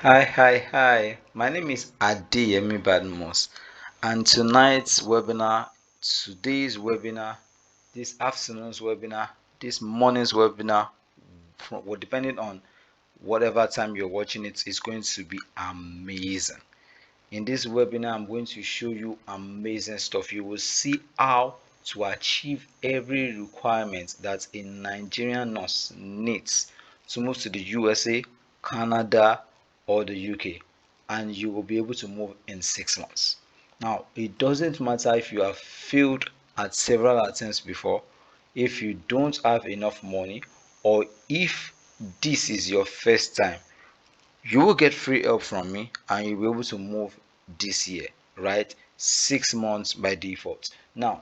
Hi. My name is Adeyemi Badmus, and this afternoon's webinar, this morning's webinar, depending on whatever time you're watching it, is going to be amazing. In this webinar, I'm going to show you amazing stuff. You will see how to achieve every requirement that a Nigerian nurse needs to move to the USA, Canada, or the UK, and you will be able to move in 6 months. Now, it doesn't matter if you have failed at several attempts before, if you don't have enough money, or if this is your first time, you will get free help from me and you'll be able to move this year, right? 6 months by default. Now,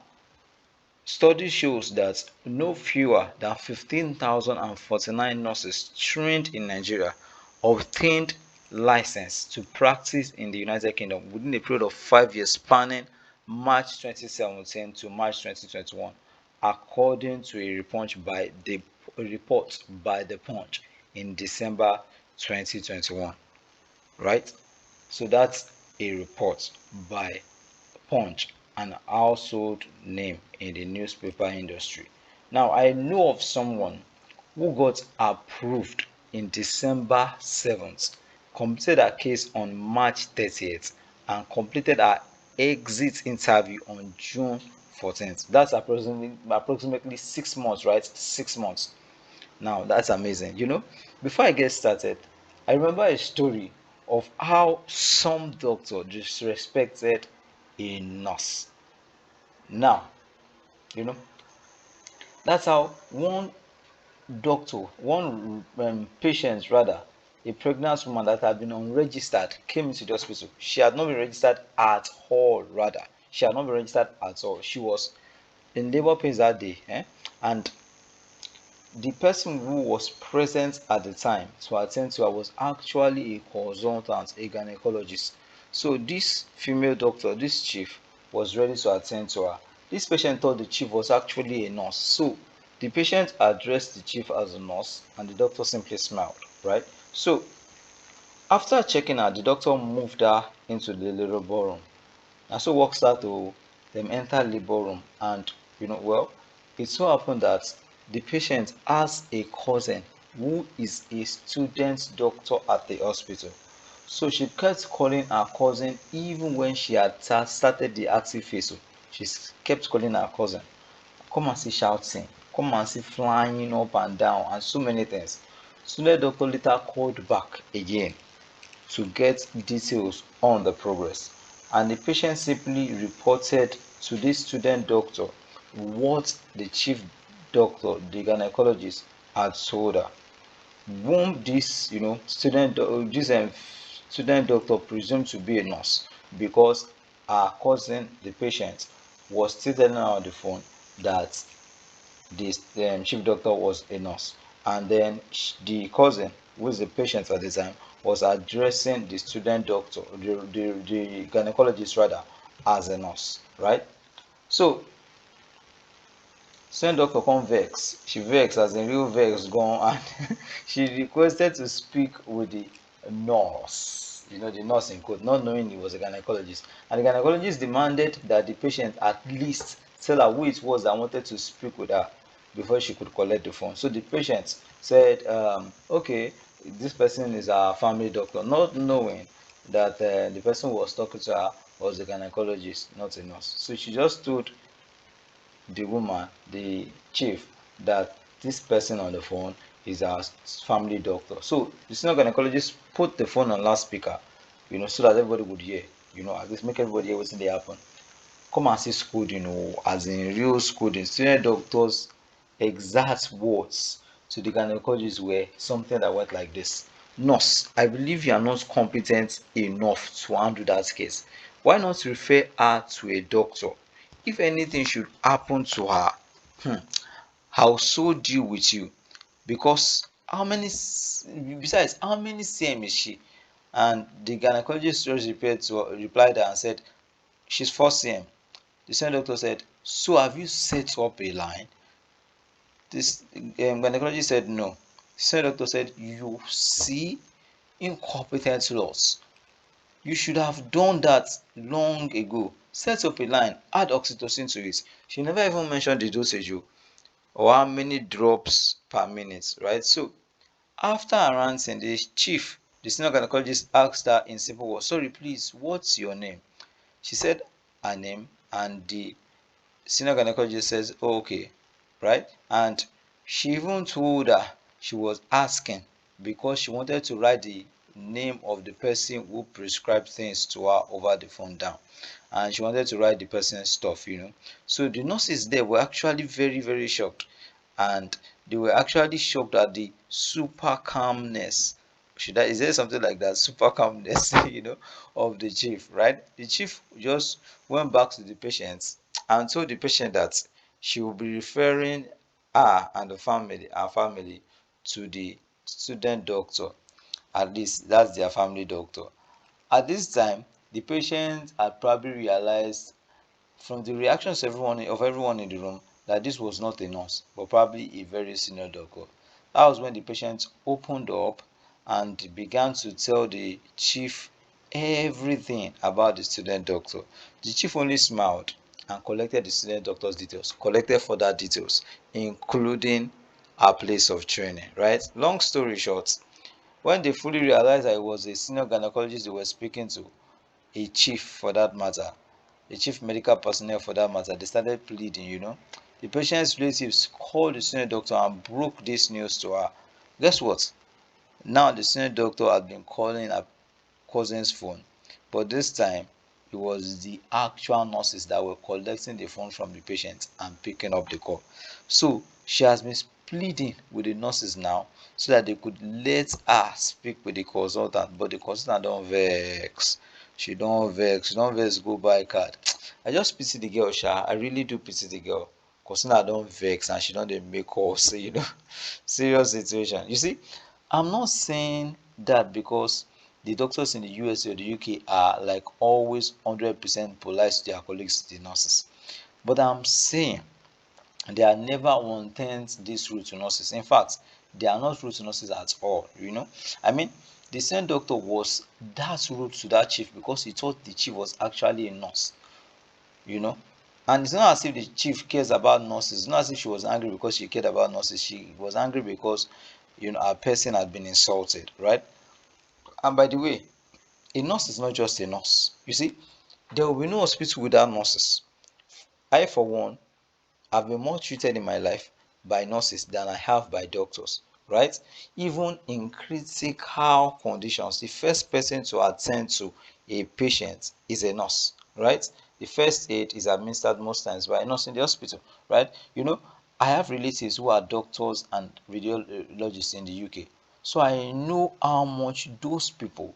study shows that no fewer than 15,049 nurses trained in Nigeria obtained license to practice in the United Kingdom within a period of 5 years spanning March 2017 to March 2021, according to a report by the Punch in December 2021, right? So that's a report by Punch, an household name in the newspaper industry. Now, I know of someone who got approved in December 7th, completed her case on March 30th, and completed her exit interview on June 14th. That's approximately 6 months, right? 6 months. Now that's amazing. Before I get started, I remember a story of how some doctor disrespected a nurse. Now, you know, that's how one patient rather, a pregnant woman that had been unregistered came into the hospital. She had not been registered at all, rather. She had not been registered at all. She was in labor pains that day, and the person who was present at the time to attend to her was actually a consultant, a gynecologist. So this female doctor, this chief, was ready to attend to her. This patient thought the chief was actually a nurse. So the patient addressed the chief as a nurse and the doctor simply smiled, right? So after checking her, the doctor moved her into the labor room. And so work start to them enter labor room, and it so happened that the patient has a cousin who is a student doctor at the hospital. So she kept calling her cousin even when she had started the active phase. So she kept calling her cousin. Come and see shouting, come and see flying up and down, and so many things. Student doctor later called back again to get details on the progress, and the patient simply reported to the student doctor what the chief doctor, the gynecologist, had told her. Whom this student doctor presumed to be a nurse, because her cousin, the patient, was still telling her on the phone that this chief doctor was a nurse, and then the cousin, who is the patient at the time, was addressing the student doctor, the gynecologist rather, as a nurse, right? So student doctor come vex, she vex as in real vex gone, and she requested to speak with the nurse, the nurse in quote, not knowing he was a gynecologist. And the gynecologist demanded that the patient at least tell her who it was that wanted to speak with her before she could collect the phone. So the patient said, okay, this person is our family doctor, not knowing that the person who was talking to her was a gynecologist, not a nurse. So she just told the woman, the chief, that this person on the phone is our family doctor. So the senior gynecologist put the phone on loudspeaker, so that everybody would hear, at least make everybody hear what's in the happen. Come and see scolding, as in real scolding. Senior doctors' exact words to the gynecologist were something that went like this: Nurse, I believe you are not competent enough to handle that case. Why not refer her to a doctor? If anything should happen to her, I'll so deal with you. Because besides, how many CM is she? And the gynecologist just replied and said, she's 4 CM. The senior doctor said, so have you set up a line? This gynecologist said no. The senior doctor said, you see, Incompetent laws. You should have done that long ago. Set up a line, add oxytocin to it. She never even mentioned the dosage or how many drops per minute, right? So after her ranting, the chief, the senior gynecologist, asked her in simple words, sorry, please, what's your name? She said her name, and the senior gynecologist says, oh, okay, right? And she even told her she was asking because she wanted to write the name of the person who prescribed things to her over the phone down. And she wanted to write the person's stuff. So the nurses there were actually very, very shocked. And they were actually shocked at the super calmness. Is there something like that? Super calmness, of the chief, right? The chief just went back to the patient and told the patient that she will be referring her and her family to the student doctor. At least that's their family doctor. At this time, the patient had probably realized from the reactions everyone in the room that this was not a nurse, but probably a very senior doctor. That was when the patient opened up and began to tell the chief everything about the student doctor. The chief only smiled and collected the student doctor's details, collected further details, including her place of training. Right? Long story short, when they fully realized that it was a senior gynecologist they were speaking to, a chief for that matter, the chief medical personnel for that matter, they started pleading. The patient's relatives called the senior doctor and broke this news to her. Guess what? Now the senior doctor had been calling her cousin's phone, but this time it was the actual nurses that were collecting the phone from the patient and picking up the call. So she has been pleading with the nurses now so that they could let her speak with the consultant, but the consultant don't vex. She don't vex go buy card. I just pity the girl, sha. I really do pity the girl. Consultant don't vex and she don't dey make calls, serious situation. You see, I'm not saying that because the doctors in the USA or the UK are like always 100% polite to their colleagues, the nurses. But I'm saying they are never one-tenth this rude to nurses. In fact, they are not rude to nurses at all. I mean, the same doctor was that rude to that chief because he thought the chief was actually a nurse, you know. And it's not as if the chief cares about nurses. It's not as if she was angry because she cared about nurses. She was angry because, her person had been insulted, right? And by the way, a nurse is not just a nurse. You see, there will be no hospital without nurses. I, for one, I've been more treated in my life by nurses than I have by doctors, right? Even in critical conditions, the first person to attend to a patient is a nurse, right? The first aid is administered most times by a nurse in the hospital, right? I have relatives who are doctors and radiologists in the UK, so I know how much those people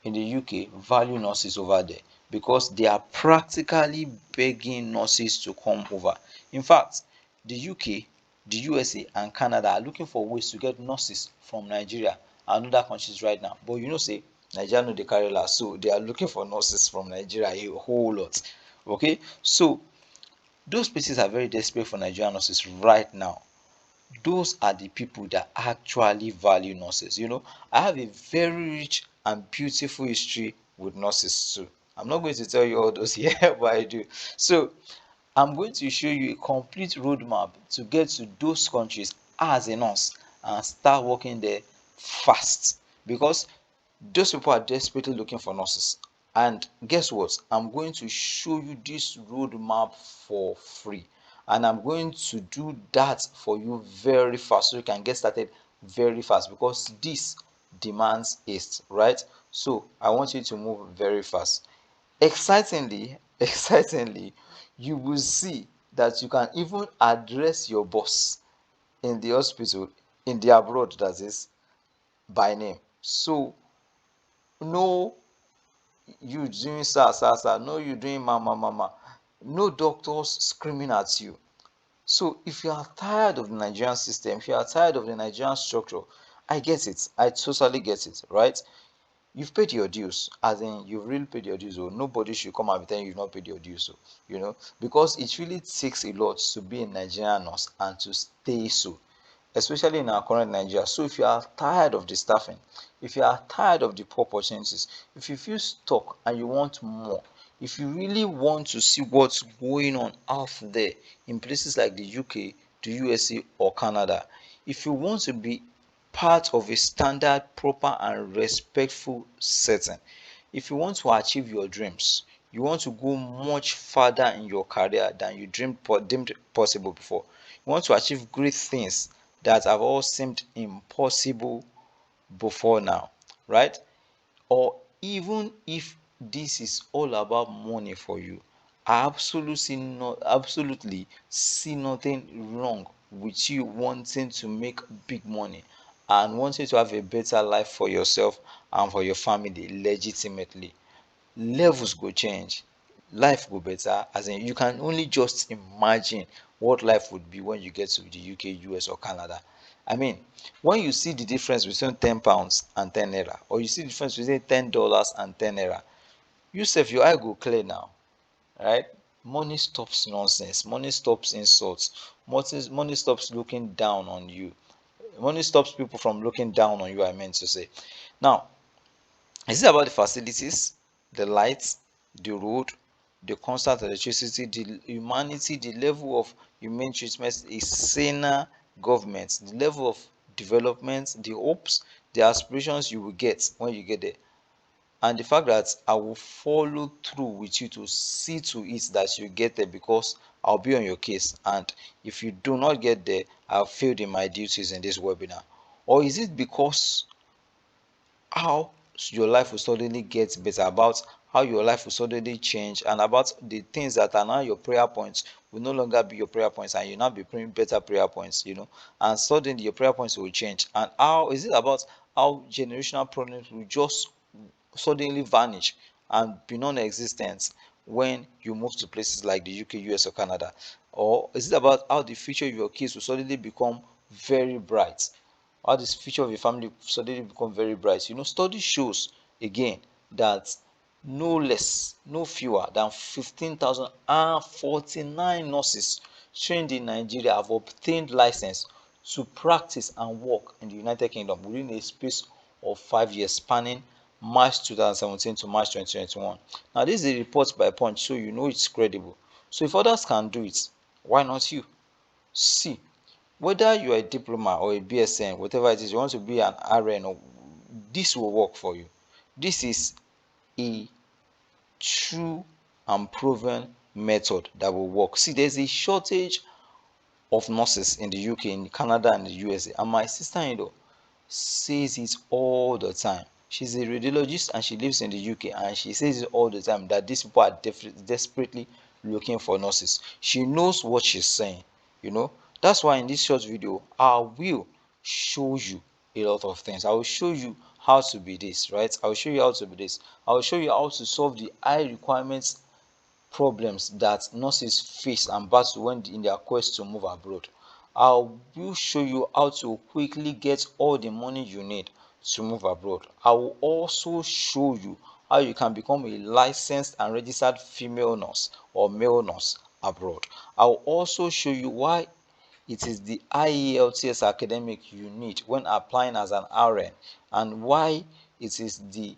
in the UK value nurses over there because they are practically begging nurses to come over. In fact, the UK, the USA, and Canada are looking for ways to get nurses from Nigeria and other countries right now. But say Nigeria no dey carry last, so they are looking for nurses from Nigeria a whole lot. Okay, so those places are very desperate for Nigerian nurses right now. Those are the people that actually value nurses. I have a very rich and beautiful history with nurses too. I'm not going to tell you all those here, but I do. So I'm going to show you a complete roadmap to get to those countries as a nurse and start working there fast because those people are desperately looking for nurses. And guess what? I'm going to show you this roadmap for free. And I'm going to do that for you very fast so you can get started very fast because this demands haste, right? So I want you to move very fast. Excitingly, excitingly, you will see that you can even address your boss in the hospital, in the abroad, that is, by name. So no you doing sir, no you doing mama, no doctors screaming at you. So if you are tired of the Nigerian system, if you are tired of the Nigerian structure, I get it. I totally get it, right? You've paid your dues, as in you've really paid your dues. So nobody should come and be telling you've not paid your dues. So, because it really takes a lot to be a Nigerian nurse and to stay so. especially in our current Nigeria. So if you are tired of the staffing, if you are tired of the poor opportunities, if you feel stuck and you want more, if you really want to see what's going on out there in places like the UK, the USA, or Canada, if you want to be part of a standard, proper, and respectful setting, if you want to achieve your dreams, you want to go much further in your career than you deemed possible before. You want to achieve great things that have all seemed impossible before now, right? Or even if this is all about money for you, I absolutely see nothing wrong with you wanting to make big money and wanting to have a better life for yourself and for your family legitimately. Levels go change, life go better, as in you can only just imagine what life would be when you get to the UK, US, or Canada. I mean, when you see the difference between £10 and 10 naira, or you see the difference between $10 and 10 naira, you sef your eye go clear now, right? Money stops nonsense, money stops insults, money stops looking down on you, money stops people from looking down on you, I meant to say. Now, is it about the facilities, the lights, the road, the constant electricity, the humanity, the level of humane treatment, a saner government, the level of development, the hopes, the aspirations you will get when you get there, and the fact that I will follow through with you to see to it that you get there, because I'll be on your case, and if you do not get there, I've failed in my duties in this webinar? Or is it because how your life will suddenly get better, about how your life will suddenly change, and about the things that are now your prayer points will no longer be your prayer points, and you now be praying better prayer points, and suddenly your prayer points will change? And how is it about how generational problems will just suddenly vanish and be non-existent when you move to places like the UK, US, or Canada? Or is it about how the future of your kids will suddenly become very bright, how this future of your family suddenly become very bright? Study shows again that no less, no fewer than 15,049 nurses trained in Nigeria have obtained license to practice and work in the United Kingdom within a space of 5 years, spanning March 2017 to March 2021. Now, this is a report by Punch, so you know it's credible. So if others can do it, why not you? See, whether you are a diploma or a BSN, whatever it is, you want to be an RN, or this will work for you. This is a true and proven method that will work. See, there's a shortage of nurses in the UK, in Canada, and the USA, and my sister-in-law says it all the time. She's a radiologist and she lives in the UK, and she says it all the time that these people are desperately looking for nurses. She knows what she's saying, you know. That's why in this short video, I will show you a lot of things. I will show you how to be this, right? I will show you how to be this. I will show you how to solve the high requirements problems that nurses face and battle when in their quest to move abroad. I will show you how to quickly get all the money you need to move abroad. I will also show you how you can become a licensed and registered female nurse or male nurse abroad. I will also show you why it is the IELTS academic you need when applying as an RN, and why it is the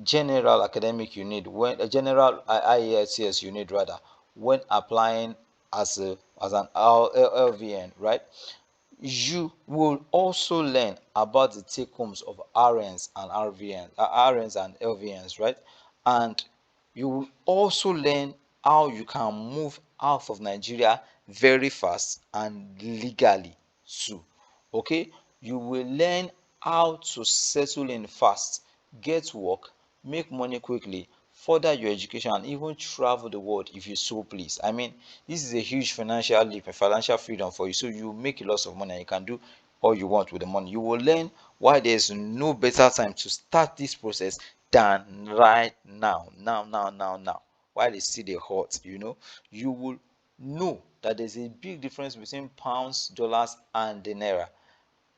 general academic you need when a general IELTS you need rather when applying as an LVN, right? You will also learn about the take homes of RNs and RNs and LVNs, right? And you will also learn how you can move out of Nigeria very fast and legally too. Okay, you will learn how to settle in fast, get work, make money quickly, further your education, and even travel the world if you so please. I mean, this is a huge financial leap and financial freedom for you. So you make a lot of money and you can do all you want with the money. You will learn why there's no better time to start this process than right now. Now. While it's still the hot, you will know that there's a big difference between pounds, dollars, and the naira,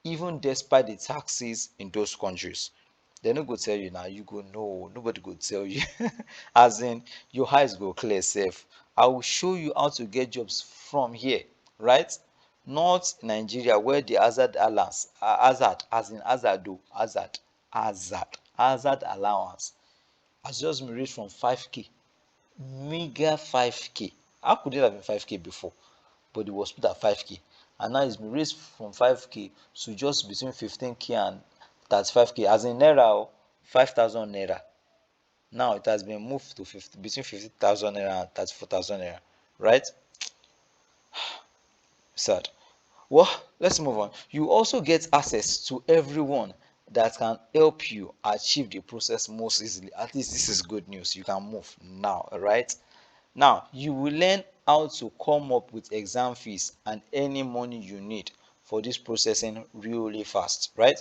even despite the taxes in those countries. They no go tell you now, you go know, nobody go tell you. As in, your eyes go clear safe. I will show you how to get jobs from here, right? Not Nigeria, where the hazard allowance, hazard as in hazard though, hazard allowance has just been raised from 5k, meager 5k. How could it have been 5k before? But it was put at 5k, and now it's been raised from 5k to just between 15k and 35k, as in naira, 5,000 naira. Now it has been moved to 50, between 50,000 naira and 34,000 naira, right? Sad. Well, let's move on. You also get access to everyone that can help you achieve the process most easily. At least this is good news. You can move now, right? Now, you will learn how to come up with exam fees and any money you need for this processing really fast, right?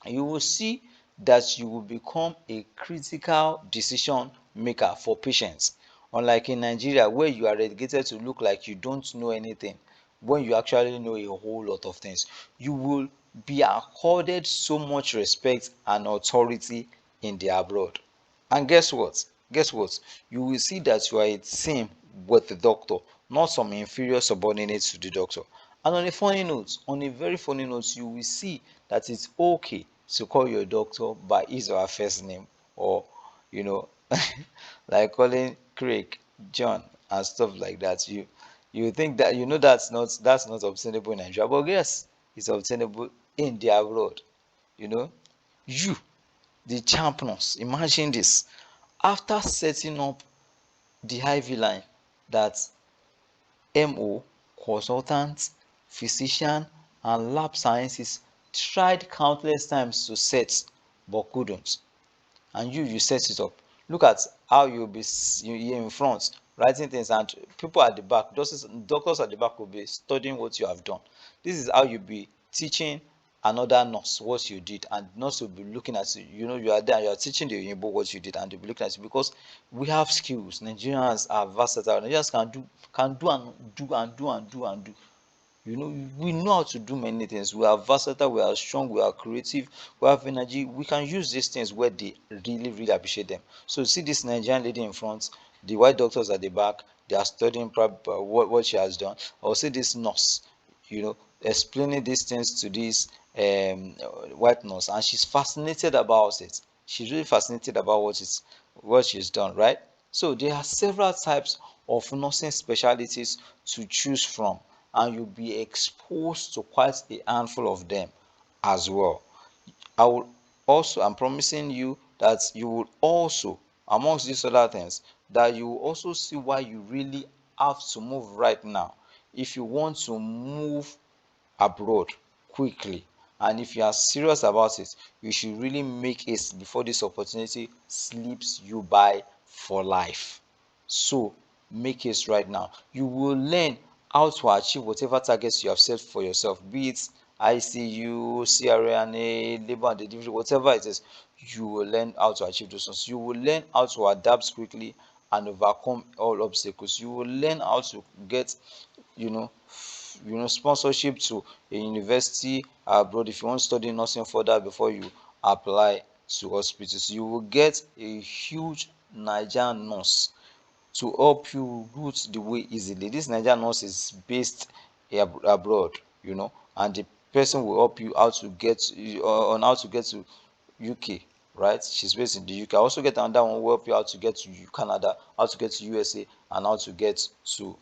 You will see that you will become a critical decision maker for patients. Unlike in Nigeria, where you are relegated to look like you don't know anything, when you actually know a whole lot of things, you will be accorded so much respect and authority in the abroad. And guess what? Guess what? You will see that you are a team with the doctor, not some inferior subordinates to the doctor. And on a funny note, on a very funny note, you will see that it's okay to call your doctor by his or her first name, or you know, like calling Craig, John, and stuff like that. You think that that's not obtainable in Nigeria, but yes, it's obtainable in the abroad. You know, you the champions. Imagine this. After setting up the IV line that MO, consultant, physician, and lab sciences tried countless times to set but couldn't, and you set it up. Look at how you'll be you in front writing things, and people at the back, doctors at the back will be studying what you have done. This is how you'll be teaching another nurse what you did, and nurse will be looking at you. You are there, you are teaching the Oyinbo what you did, and they'll be looking at you because we have skills. Nigerians are versatile. Nigerians can do and do and do and do and do. We know how to do many things. We are versatile, we are strong, we are creative, we have energy. We can use these things where they really, really appreciate them. So see this Nigerian lady in front, the white doctors at the back, they are studying what she has done. Or see this nurse, explaining these things to this white nurse, and she's fascinated about it. She's really fascinated about what she's done, right? So there are several types of nursing specialties to choose from, and you'll be exposed to quite a handful of them as well. I'm promising you that you will also, amongst these other things, that you will also see why you really have to move right now if you want to move abroad quickly. And if you are serious about it, you should really make it before this opportunity slips you by for life. So make it right now. You will learn how to achieve whatever targets you have set for yourself, be it ICU, CRNA, labor and delivery, whatever it is. You will learn how to achieve those ones. You will learn how to adapt quickly and overcome all obstacles. You will learn how to get you know sponsorship to a university abroad if you want to study nursing further before you apply to hospitals. You will get a huge Nigerian nurse to help you route the way easily. This Nigerian nurse is based abroad, and the person will help you how to get on how to get to UK, right? She's based in the UK. I also get another one who will help you how to get to Canada, how to get to USA, and how to get to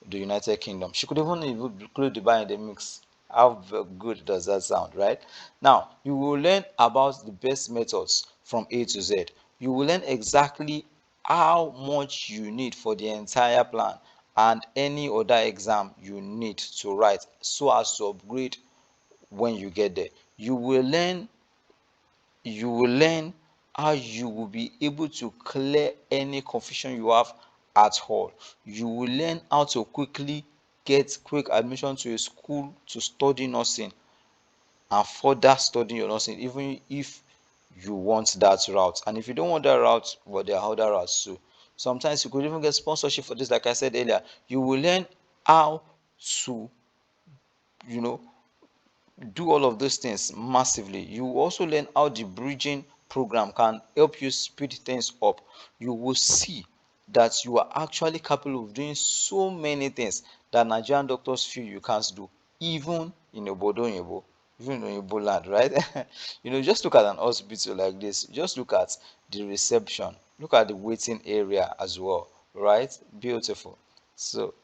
the United Kingdom. She could even include Dubai in the mix. How good does that sound, right? Now, you will learn about the best methods from A to Z. You will learn exactly how much you need for the entire plan and any other exam you need to write so as to upgrade when you get there. You will learn how you will be able to clear any confusion you have at all. You will learn how to quickly get quick admission to a school to study nursing and further study your nursing, even if you want that route. And if you don't want that route, well, there are other routes too. Sometimes you could even get sponsorship for this. Like I said earlier, you will learn how to you know do all of those things massively. You will also learn how the bridging program can help you speed things up. You will see that you are actually capable of doing so many things that Nigerian doctors feel you can't do. even in Obodo Oyinbo, even in Oyinbo land, right? Just look at an hospital like this. Just look at the reception. Look at the waiting area as well, right? Beautiful. So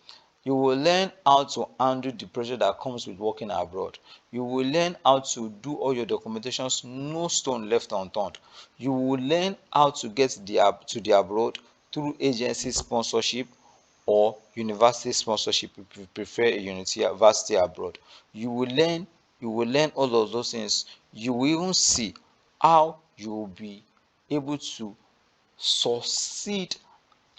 you will learn how to handle the pressure that comes with working abroad. You will learn how to do all your documentations, no stone left unturned. You will learn how to get to the abroad through agency sponsorship or university sponsorship if you prefer a university abroad. You will learn, all of those things. You will even see how you will be able to succeed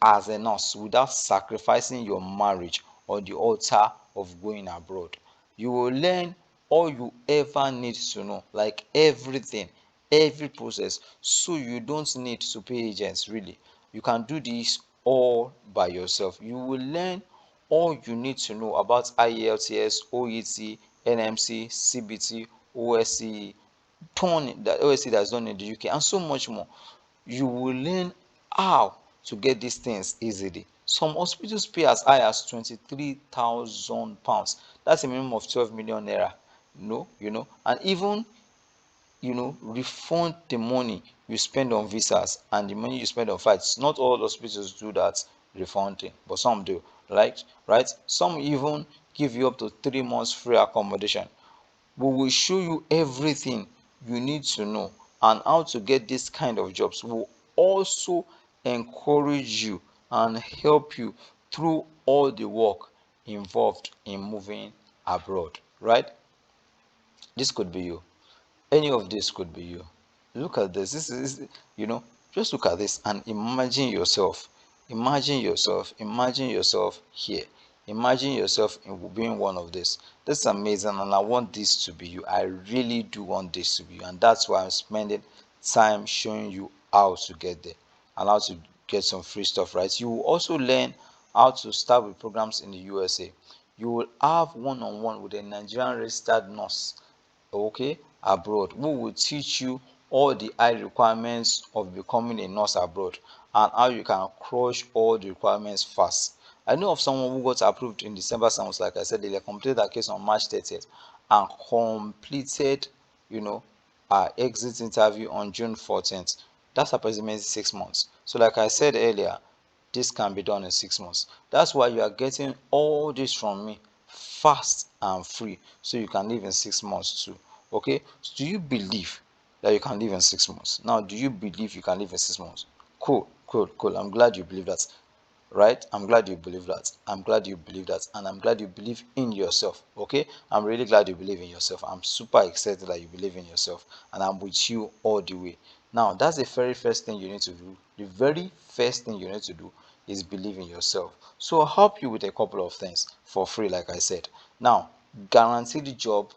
as a nurse without sacrificing your marriage on the altar of going abroad. You will learn all you ever need to know, like everything, every process, so you don't need to pay agents really. You can do this all by yourself. You will learn all you need to know about IELTS, OET, NMC, CBT, OSCE, ton that OSCE that's done in the UK, and so much more. You will learn how to get these things easily. Some hospitals pay as high as 23,000 pounds. That's a minimum of 12 million naira. And even refund the money you spend on visas and the money you spend on flights. Not all hospitals do that refunding, but some do. Right? Some even give you up to 3 months free accommodation. We will show you everything you need to know and how to get this kind of jobs. We'll also encourage you and help you through all the work involved in moving abroad, right? This could be you. Any of this could be you. Look at this. This is, just look at this and imagine yourself. Imagine yourself here. Imagine yourself in being one of this. This is amazing, and I want this to be you. I really do want this to be you, and that's why I'm spending time showing you how to get there and how to get some free stuff, right? You will also learn how to start with programs in the USA. You will have one-on-one with a Nigerian registered nurse, okay, abroad, who will teach you all the high requirements of becoming a nurse abroad and how you can crush all the requirements fast. I know of someone who got approved in December 7th, like I said, they completed their case on March 30th and completed, our exit interview on June 14th. That's approximately 6 months. So like I said earlier, this can be done in 6 months. That's why you are getting all this from me fast and free, so you can live in 6 months too. Okay, so do you believe that you can live in 6 months? Now, do you believe you can live in 6 months? Cool. I'm glad you believe that, right? I'm glad you believe that. I'm glad you believe that, and I'm glad you believe in yourself. Okay, I'm really glad you believe in yourself. I'm super excited that you believe in yourself, and I'm with you all the way. Now, that's the very first thing you need to do. The very first thing you need to do is believe in yourself. So I'll help you with a couple of things for free, like I said. Now, guaranteed job,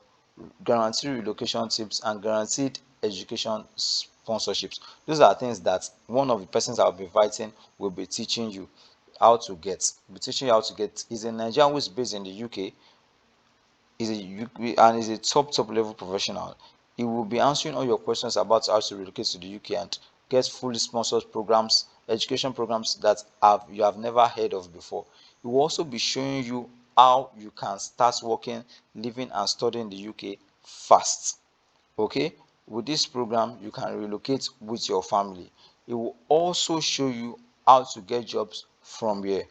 guaranteed relocation tips, and guaranteed education sponsorships. Those are things that one of the persons I'll be inviting will be teaching you how to get. Be teaching you how to get. Is a Nigerian who is based in the UK, is a top level professional. He will be answering all your questions about how to relocate to the UK and get fully sponsored programs, education programs that you have never heard of before. He will also be showing you how you can start working, living and studying in the UK fast. Okay, with this program you can relocate with your family. It will also show you how to get jobs from here.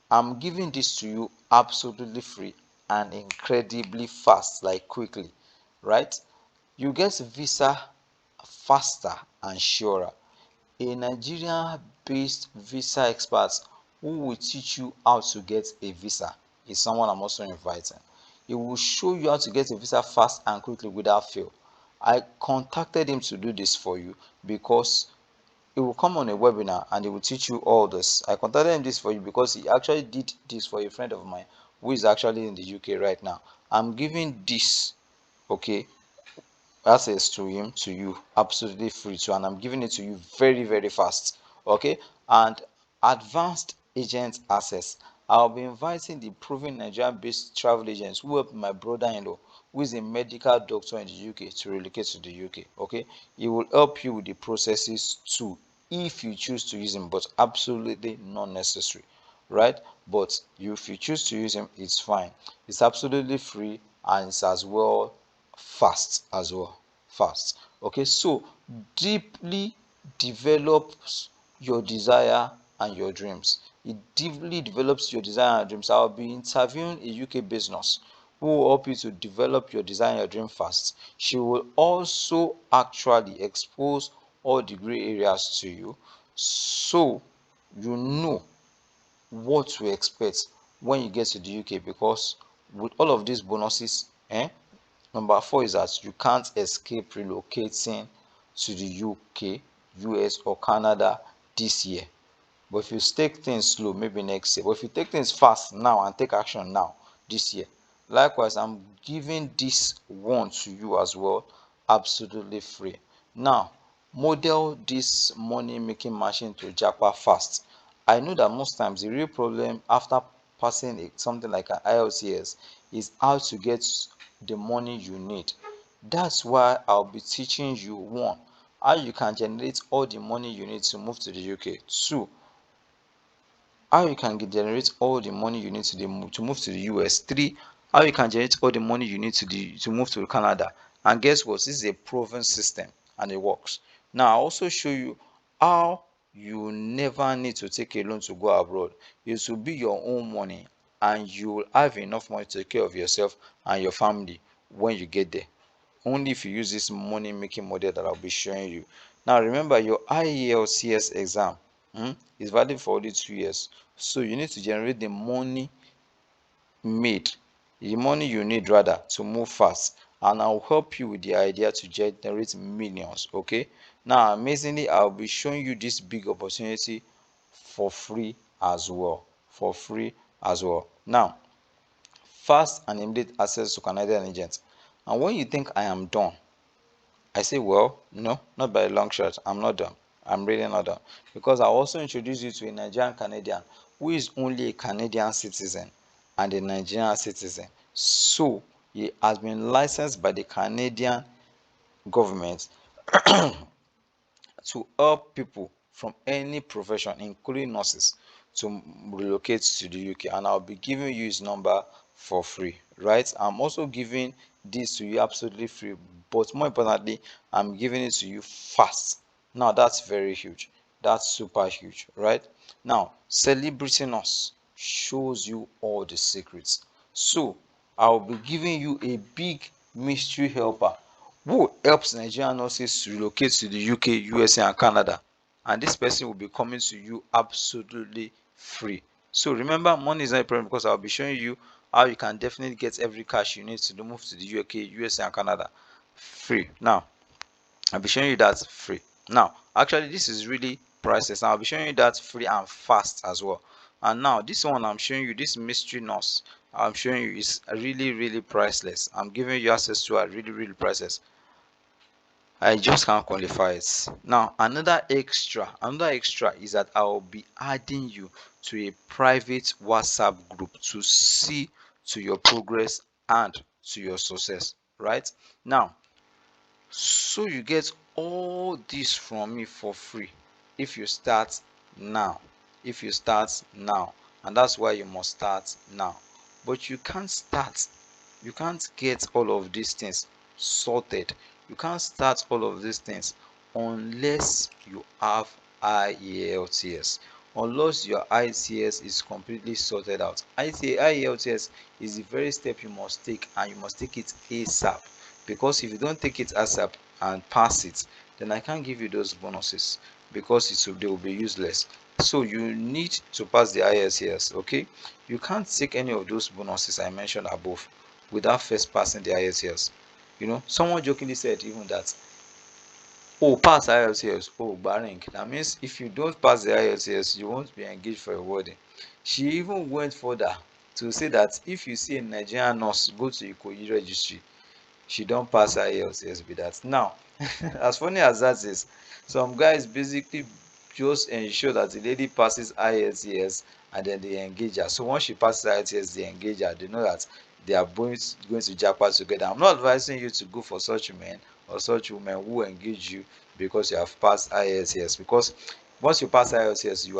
I'm giving this to you absolutely free and incredibly fast, like quickly, right? You get visa faster and surer. A Nigerian based visa expert who will teach you how to get a visa is someone I'm also inviting. He will show you how to get a visa fast and quickly without fail. I contacted him to do this for you because he will come on a webinar and he will teach you all this. I contacted him this for you because he actually did this for a friend of mine who is actually in the UK right now. I'm giving this, okay, access to him to you absolutely free too, and I'm giving it to you very fast. Okay, and advanced agent access. I'll be inviting the proven Nigerian based travel agents who help my brother-in-law, who is a medical doctor in the UK, to relocate to the UK. Okay, he will help you with the processes too if you choose to use him, but absolutely not necessary, right? But if you choose to use him, it's fine. It's absolutely free. and it's as well fast as well. Fast. Okay, so deeply develops your desire and your dreams. It deeply develops your desire and dreams. I'll be interviewing a UK business who will help you to develop your desire and your dream fast. She will also actually expose all the gray areas to you, so you know what to expect when you get to the UK. Because with all of these bonuses, number four is that you can't escape relocating to the UK, US, or Canada this year. But if you take things slow, maybe next year. But if you take things fast now and take action now, this year. Likewise, I'm giving this one to you as well, absolutely free. Now, model this money making machine to japa fast. I know that most times the real problem after passing something like an IELTS is how to get the money you need. That's why I'll be teaching you, one, how you can generate all the money you need to move to the UK. Two, how you can generate all the money you need to move to the US. Three, how you can generate all the money you need to move to Canada. And guess what? This is a proven system and it works. Now I'll also show you how you never need to take a loan to go abroad. It will be your own money and you will have enough money to take care of yourself and your family when you get there, only if you use this money making model that I'll be showing you. Now remember, your IELTS exam is valid for only 2 years, so you need to generate the money made the money you need rather to move fast, and I'll help you with the idea to generate millions. Okay, now amazingly I'll be showing you this big opportunity for free as well, for free as well. Now, fast and immediate access to Canadian agents. And when you think I am done, I say, well, no, not by a long shot. I'm not done. I'm really not done. Because I also introduce you to a Nigerian Canadian who is only a Canadian citizen and a Nigerian citizen. So he has been licensed by the Canadian government to help people from any profession, including nurses, to relocate to the UK. And I'll be giving you his number for free, right? I'm also giving this to you absolutely free, but more importantly, I'm giving it to you fast. Now that's very huge. That's super huge, right? Now, celebrity nurse shows you all the secrets. So I'll be giving you a big mystery helper who helps Nigerian nurses to relocate to the UK, USA, and Canada. And this person will be coming to you absolutely free. So remember, money is not a problem because I'll be showing you how you can definitely get every cash you need to move to the UK, USA, and Canada free. Now, I'll be showing you that free. Now, actually, this is really priceless. Now, I'll be showing you that free and fast as well. And now, this one I'm showing you, this mystery nurse, I'm showing you is really, really priceless. I'm giving you access to a really, really priceless. I just can't qualify it. Now, another extra is that I'll be adding you to a private WhatsApp group to see to your progress and to your success, right? Now, so you get all this from me for free if you start now. If you start now, and that's why you must start now. But you can't get all of these things sorted. You can't start all of these things unless you have IELTS. Unless your IELTS is completely sorted out. IELTS is the very step you must take, and you must take it ASAP. Because if you don't take it ASAP and pass it, then I can't give you those bonuses because they will be useless. So you need to pass the IELTS. Okay, you can't take any of those bonuses I mentioned above without first passing the IELTS. Someone jokingly said even that, oh, pass IELTS, oh, barring. That means if you don't pass the IELTS, you won't be engaged for a wedding. She even went further to say that if you see a Nigerian nurse go to Ikoyi registry, she don't pass IELTS be that. Now, as funny as that is, some guys basically just ensure that the lady passes IELTS and then they engage her. So once she passes IELTS, they engage her. They know that they are going to japa together. I'm not advising you to go for such men or such women who engage you because you have passed IELTS, because once you pass IELTS, you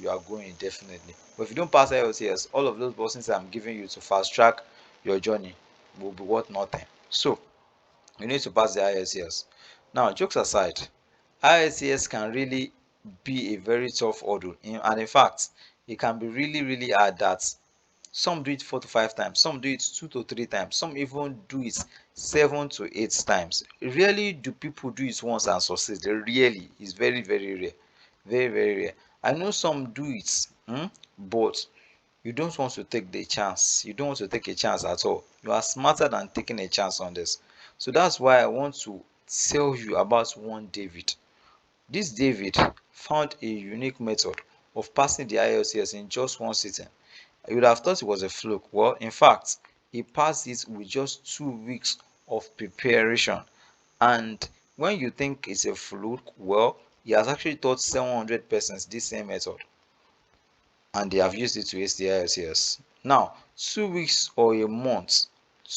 are going definitely. But if you don't pass IELTS, all of those bonuses I'm giving you to fast track your journey, will be worth nothing. So you need to pass the IELTS. Now, jokes aside, IELTS can really be a very tough order, and in fact, it can be really, really hard that some do it 4 to 5 times, some do it 2 to 3 times, some even do it 7 to 8 times. Rarely do people do it once and succeed. Really, it's very, very rare. Very, very rare. I know some do it, but you don't want to take the chance. You don't want to take a chance at all. You are smarter than taking a chance on this. So that's why I want to tell you about one David. This David found a unique method of passing the IELTS in just one sitting. You would have thought it was a fluke. Well, in fact, he passed it with just 2 weeks of preparation. And when you think it's a fluke, well, he has actually taught 700 persons this same method, and they have used it to ace the IELTS. Now, 2 weeks or a month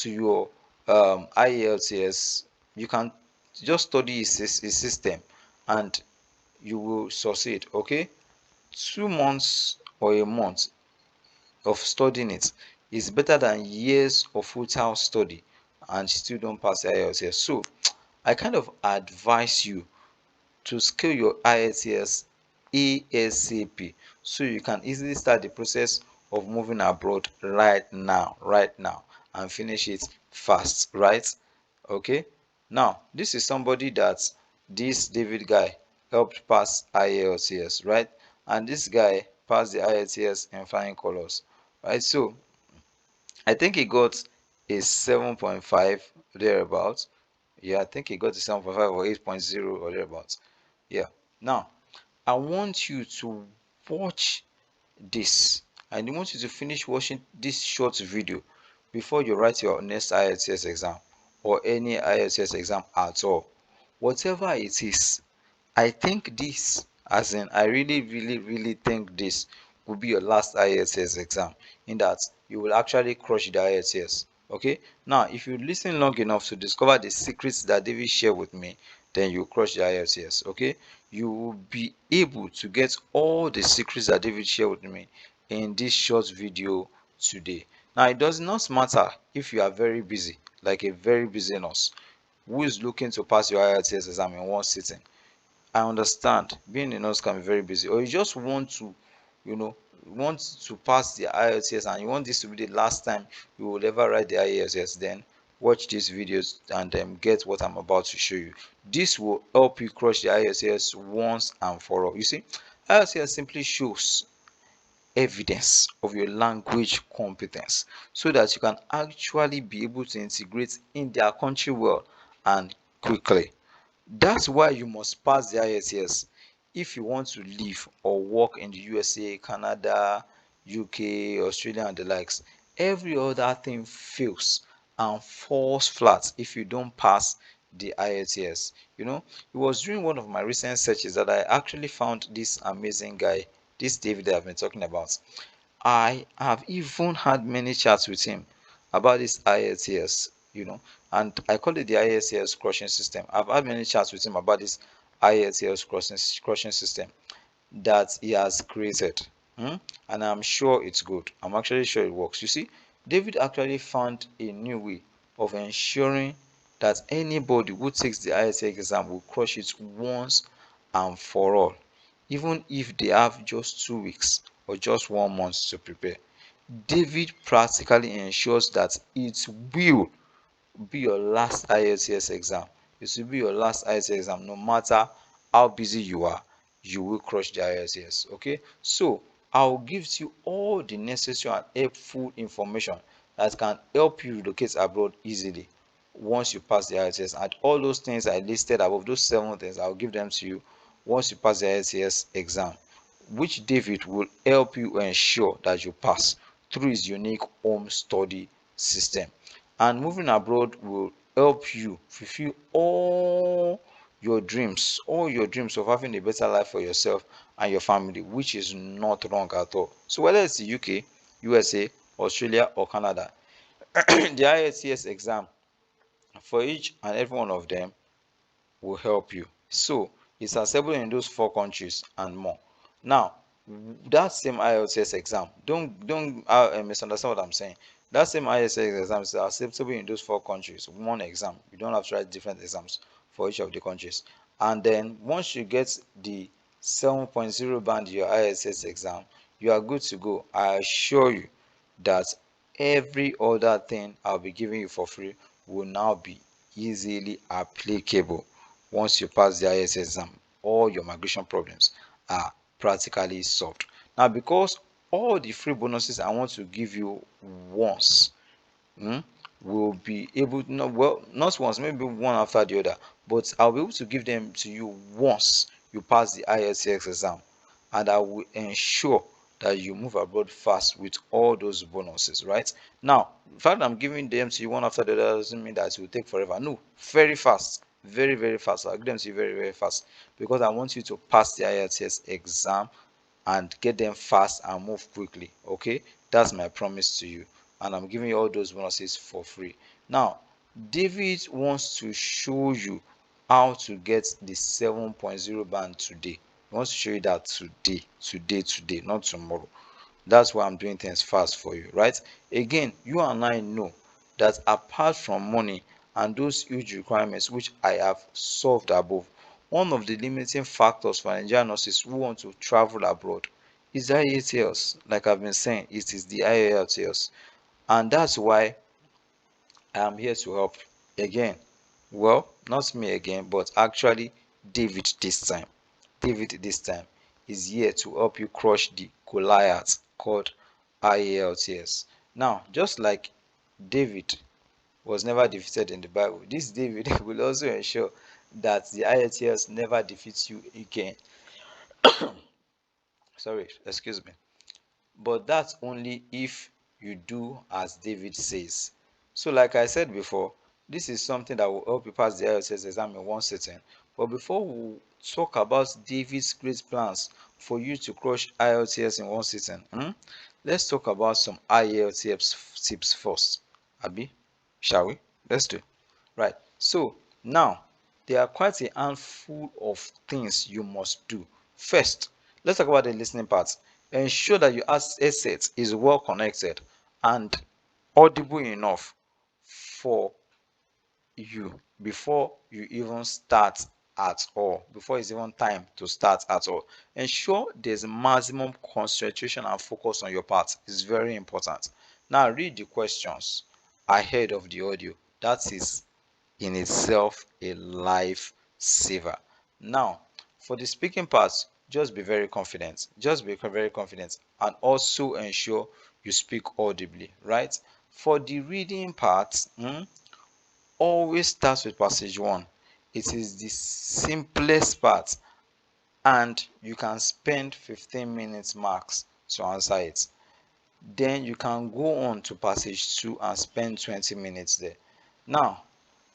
to your IELTS, you can just study his system and you will succeed. Okay, 2 months or a month of studying it is better than years of full-time study and still don't pass the IELTS. So I kind of advise you to scale your IELTS ASAP so you can easily start the process of moving abroad right now, and finish it fast, right? Okay. Now, this is somebody that this David guy helped pass IELTS, right? And this guy passed the IELTS in flying colors, right? So I think he got a 7.5 thereabouts. Yeah, I think he got a 7.5 or 8.0 or thereabouts. Yeah. Now, I want you to watch this, and I want you to finish watching this short video before you write your next IELTS exam or any IELTS exam at all. Whatever it is, I think this, as in, I really, really, really think this will be your last IELTS exam, in that you will actually crush the IELTS. Okay, now if you listen long enough to discover the secrets that David shared with me, then you crush the IELTS. Okay, you will be able to get all the secrets that David shared with me in this short video today. Now, it does not matter if you are very busy, like a very busy nurse who is looking to pass your IELTS exam in one sitting. I understand being a nurse can be very busy, or you just want to, you know, want to pass the IELTS and you want this to be the last time you will ever write the IELTS. Then watch these videos and get what I'm about to show you. This will help you crush the IELTS once and for all. You see, IELTS simply shows evidence of your language competence so that you can actually be able to integrate in their country well and quickly. That's why you must pass the IELTS if you want to live or work in the USA, Canada, UK, Australia, and the likes. Every other thing fails and falls flat if you don't pass the IELTS. It was during one of my recent searches that I actually found this amazing guy, this David that I've been talking about. I have even had many chats with him about this IELTS, and I call it the IELTS crushing system. I've had many chats with him about this IELTS crushing system that he has created. And I'm sure it's good. I'm actually sure it works. You see, David actually found a new way of ensuring that anybody who takes the IELTS exam will crush it once and for all, even if they have just 2 weeks or just 1 month to prepare. David practically ensures that it will be your last IELTS exam. It will be your last IELTS exam. No matter how busy you are, you will crush the IELTS. Okay, so I'll give you all the necessary and helpful information that can help you relocate abroad easily once you pass the IELTS. And all those things I listed above, those 7 things, I'll give them to you once you pass the IELTS exam, which David will help you ensure that you pass through his unique home study system. And moving abroad will help you fulfill all your dreams of having a better life for yourself and your family, which is not wrong at all. So whether it's the UK, USA, Australia, or Canada, the IELTS exam for each and every one of them will help you. So it's accessible in those 4 countries and more. Now, that same IELTS exam, don't misunderstand what I'm saying. That same ISS exam is acceptable in those 4 countries. One exam. You don't have to write different exams for each of the countries. And then once you get the 7.0 band in your ISS exam, you are good to go. I assure you that every other thing I'll be giving you for free will now be easily applicable once you pass the ISS exam. All your migration problems are practically solved. Now, because all the free bonuses I want to give you once, hmm, will be able to, no, well, not once, maybe one after the other, but I'll be able to give them to you once you pass the IELTS exam, and I will ensure that you move abroad fast with all those bonuses. Right now, the fact that I'm giving them to you one after the other doesn't mean that it will take forever. No, very fast, very, very fast. I'll give them to you very, very fast, because I want you to pass the IELTS exam and get them fast and move quickly. Okay, that's my promise to you, and I'm giving you all those bonuses for free. Now, David wants to show you how to get the 7.0 band today. He wants to show you that today, not tomorrow. That's why I'm doing things fast for you, right? Again, you and I know that apart from money and those huge requirements which I have solved above, one of the limiting factors for Nigerian nurses who want to travel abroad is IELTS. Like I've been saying, it is the IELTS. And that's why I am here to help again. Well, not me again, but actually David this time. David this time is here to help you crush the Goliath called IELTS. Now, just like David was never defeated in the Bible, this David will also ensure that the IELTS never defeats you again. Sorry, excuse me. But that's only if you do as David says. So, like I said before, this is something that will help you pass the IELTS exam in one sitting. But before we talk about David's great plans for you to crush IELTS in one sitting, let's talk about some IELTS tips first. Abi, shall we? Let's do. Right. So now there are quite a handful of things you must do. First, let's talk about the listening part. Ensure that your headset is well connected and audible enough for you before you even start at all, before it's even time to start at all. Ensure there's maximum concentration and focus on your part. It's very important. Now read the questions ahead of the audio. That is in itself a lifesaver. Now, for the speaking part, just be very confident. Just be very confident, and also ensure you speak audibly, right? For the reading part, always start with passage 1. It is the simplest part, and you can spend 15 minutes max to answer it. Then you can go on to passage 2 and spend 20 minutes there. Now,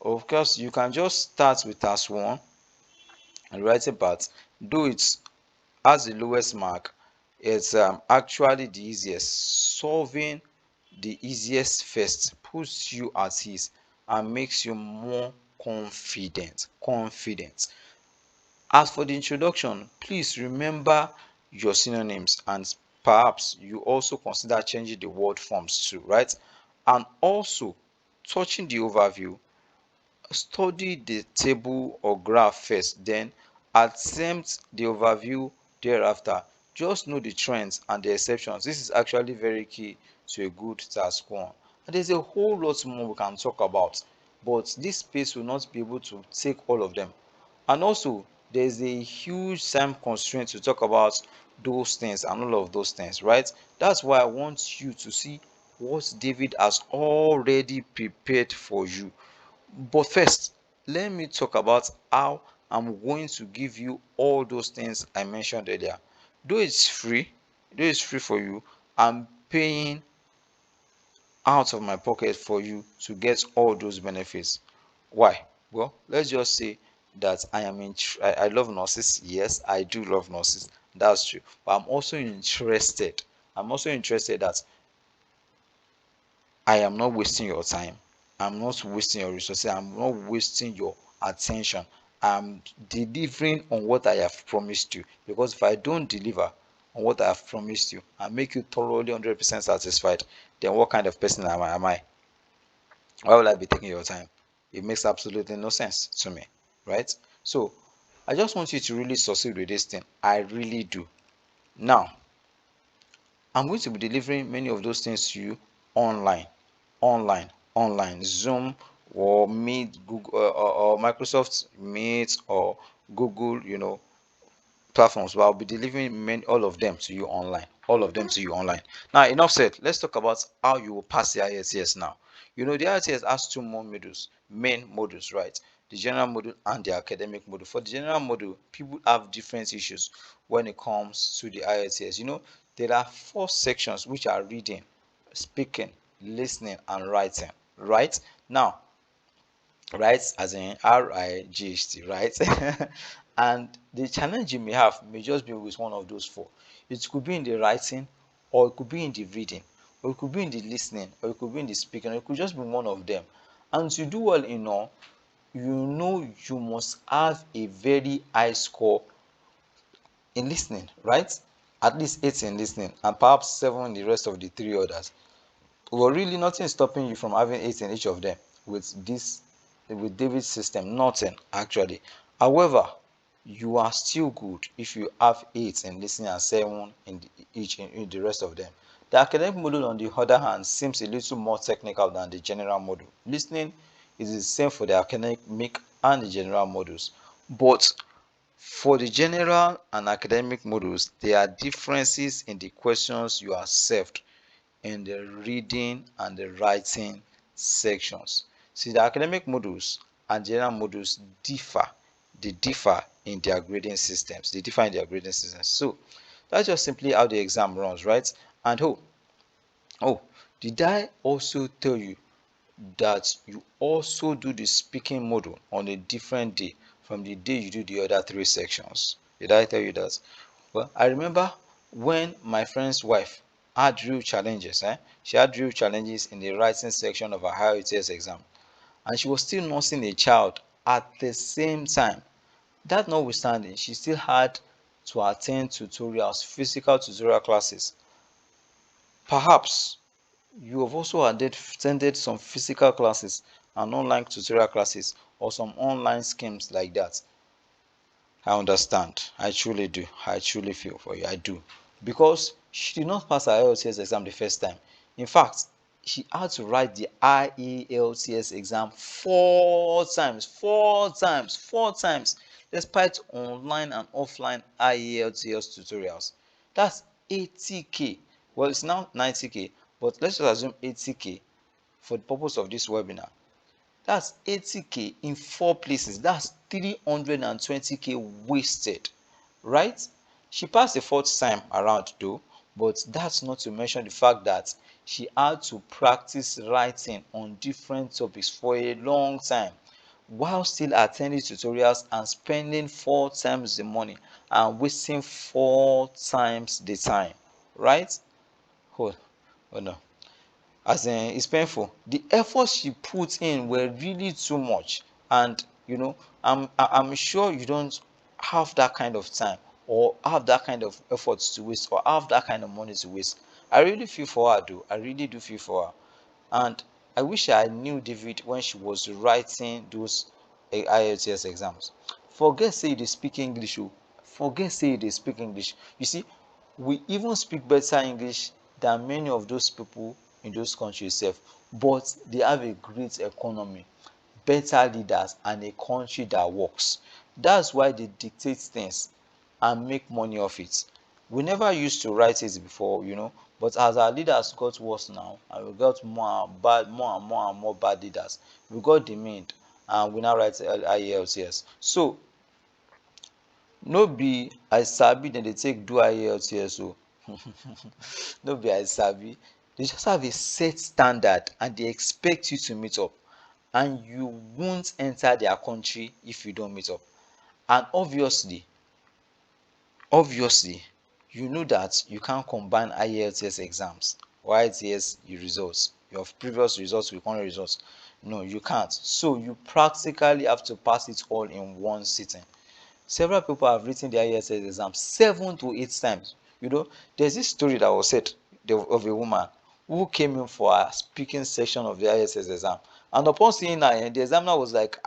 of course, you can just start with task 1 and writing part. Do it as the lowest mark. It's actually the easiest. Solving the easiest first puts you at ease and makes you more confident. As for the introduction, please remember your synonyms, and perhaps you also consider changing the word forms too, right? And also, touching the overview, study the table or graph first, then attempt the overview thereafter. Just know the trends and the exceptions. This is actually very key to a good task 1. And there's a whole lot more we can talk about, but this space will not be able to take all of them. And also, there's a huge time constraint to talk about those things and all of those things, right? That's why I want you to see what David has already prepared for you. But first, let me talk about how I'm going to give you all those things I mentioned earlier. Though it's free for you, I'm paying out of my pocket for you to get all those benefits. Why? Well, let's just say that I love nurses. Yes, I do love nurses. That's true. But I'm also interested. I'm also interested that I am not wasting your time. I'm not wasting your resources. I'm not wasting your attention. I'm delivering on what I have promised you. Because if I don't deliver, on what I've promised you and make you thoroughly 100% satisfied, then what kind of person am I? Why will I be taking your time? It makes absolutely no sense to me, right? So I just want you to really succeed with this thing. I really do. Now, I'm going to be delivering many of those things to you online, online, Zoom or Meet, Google or Microsoft Meet or Google, platforms, but I'll be delivering all of them to you online. All of them to you online. Now, enough said. Let's talk about how you will pass the IELTS now. The IELTS has two more modules, main modules, right? The general module and the academic module. For the general module, people have different issues when it comes to the IELTS. There are four sections which are reading, speaking, listening, and writing. Right now, right, as in RIGHT, right? And the challenge you may have may just be with one of those four. It could be in the writing, or it could be in the reading, or it could be in the listening, or it could be in the speaking, or it could just be one of them. And to do well in all, you must have a very high score in listening, right? At least 8 in listening, and perhaps 7 in the rest of the three others. Well, really, nothing is stopping you from having 8 in each of them with David's system. Nothing actually. However, you are still good if you have 8 in listening and 7 in in the rest of them. The academic module, on the other hand, seems a little more technical than the general module. Listening is the same for the academic and the general modules, but for the general and academic modules, there are differences in the questions you are served in the reading and the writing sections. See, the academic modules and general modules differ. They differ in their grading systems. So that's just simply how the exam runs, right? And oh, did I also tell you that you also do the speaking module on a different day from the day you do the other three sections? Did I tell you that? Well, I remember when my friend's wife had real challenges. She had real challenges in the writing section of her IELTS exam, and she was still nursing a child at the same time. That notwithstanding, she still had to attend tutorials, physical tutorial classes. Perhaps you have also attended some physical classes and online tutorial classes or some online schemes like that. I understand. I truly do. I truly feel for you. I do. Because she did not pass her IELTS exam the first time. In fact, she had to write the IELTS exam 4 times, 4 times, 4 times, despite online and offline IELTS tutorials. That's 80k. Well, it's now 90k, but let's just assume 80k for the purpose of this webinar. That's 80k in 4 places. That's 320k wasted, right? She passed the fourth time around though, but that's not to mention the fact that she had to practice writing on different topics for a long time while still attending tutorials and spending 4 times the money and wasting 4 times the time, right? Oh no, as in it's painful. The efforts she put in were really too much, and I'm sure you don't have that kind of time or have that kind of efforts to waste or have that kind of money to waste. I really feel for her though. I really do feel for her. And I wish I knew David when she was writing those IELTS exams. Forget say they speak English. Oh. Forget say they speak English. You see, we even speak better English than many of those people in those countries sef, but they have a great economy, better leaders, and a country that works. That's why they dictate things and make money off it. We never used to write it before, but as our leaders got worse now, and we got more and more bad leaders, we got demeaned, and we now write IELTS. So no be I sabi dem dey take do IELTS o. No be I sabi. They just have a set standard and they expect you to meet up, and you won't enter their country if you don't meet up. And obviously, you know that you can't combine IELTS exams or IELTS results, your previous results with current results. No, you can't. So you practically have to pass it all in one sitting. Several people have written their IELTS exam 7 to 8 times. There's this story that was said of a woman who came in for a speaking section of the ISS exam, and upon seeing her, the examiner was like,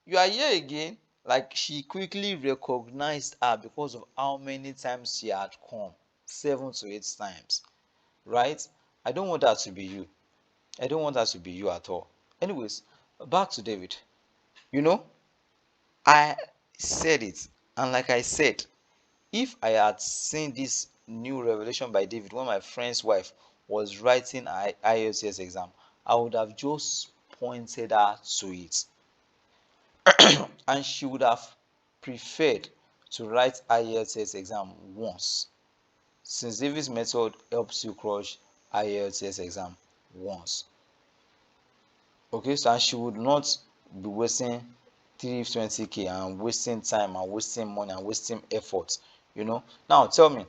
you are here again. Like, she quickly recognized her because of how many times she had come, 7 to 8 times, right? I don't want that to be you. I don't want that to be you at all. Anyways, back to David. You know, I said it, and like I said, if I had seen this new revelation by David when my friend's wife was writing her IELTS exam, I would have just pointed her to it. And she would have preferred to write IELTS exam once, since David's method helps you crush IELTS exam once. Okay, so and she would not be wasting 320k and wasting time and wasting money and wasting effort. Now tell me,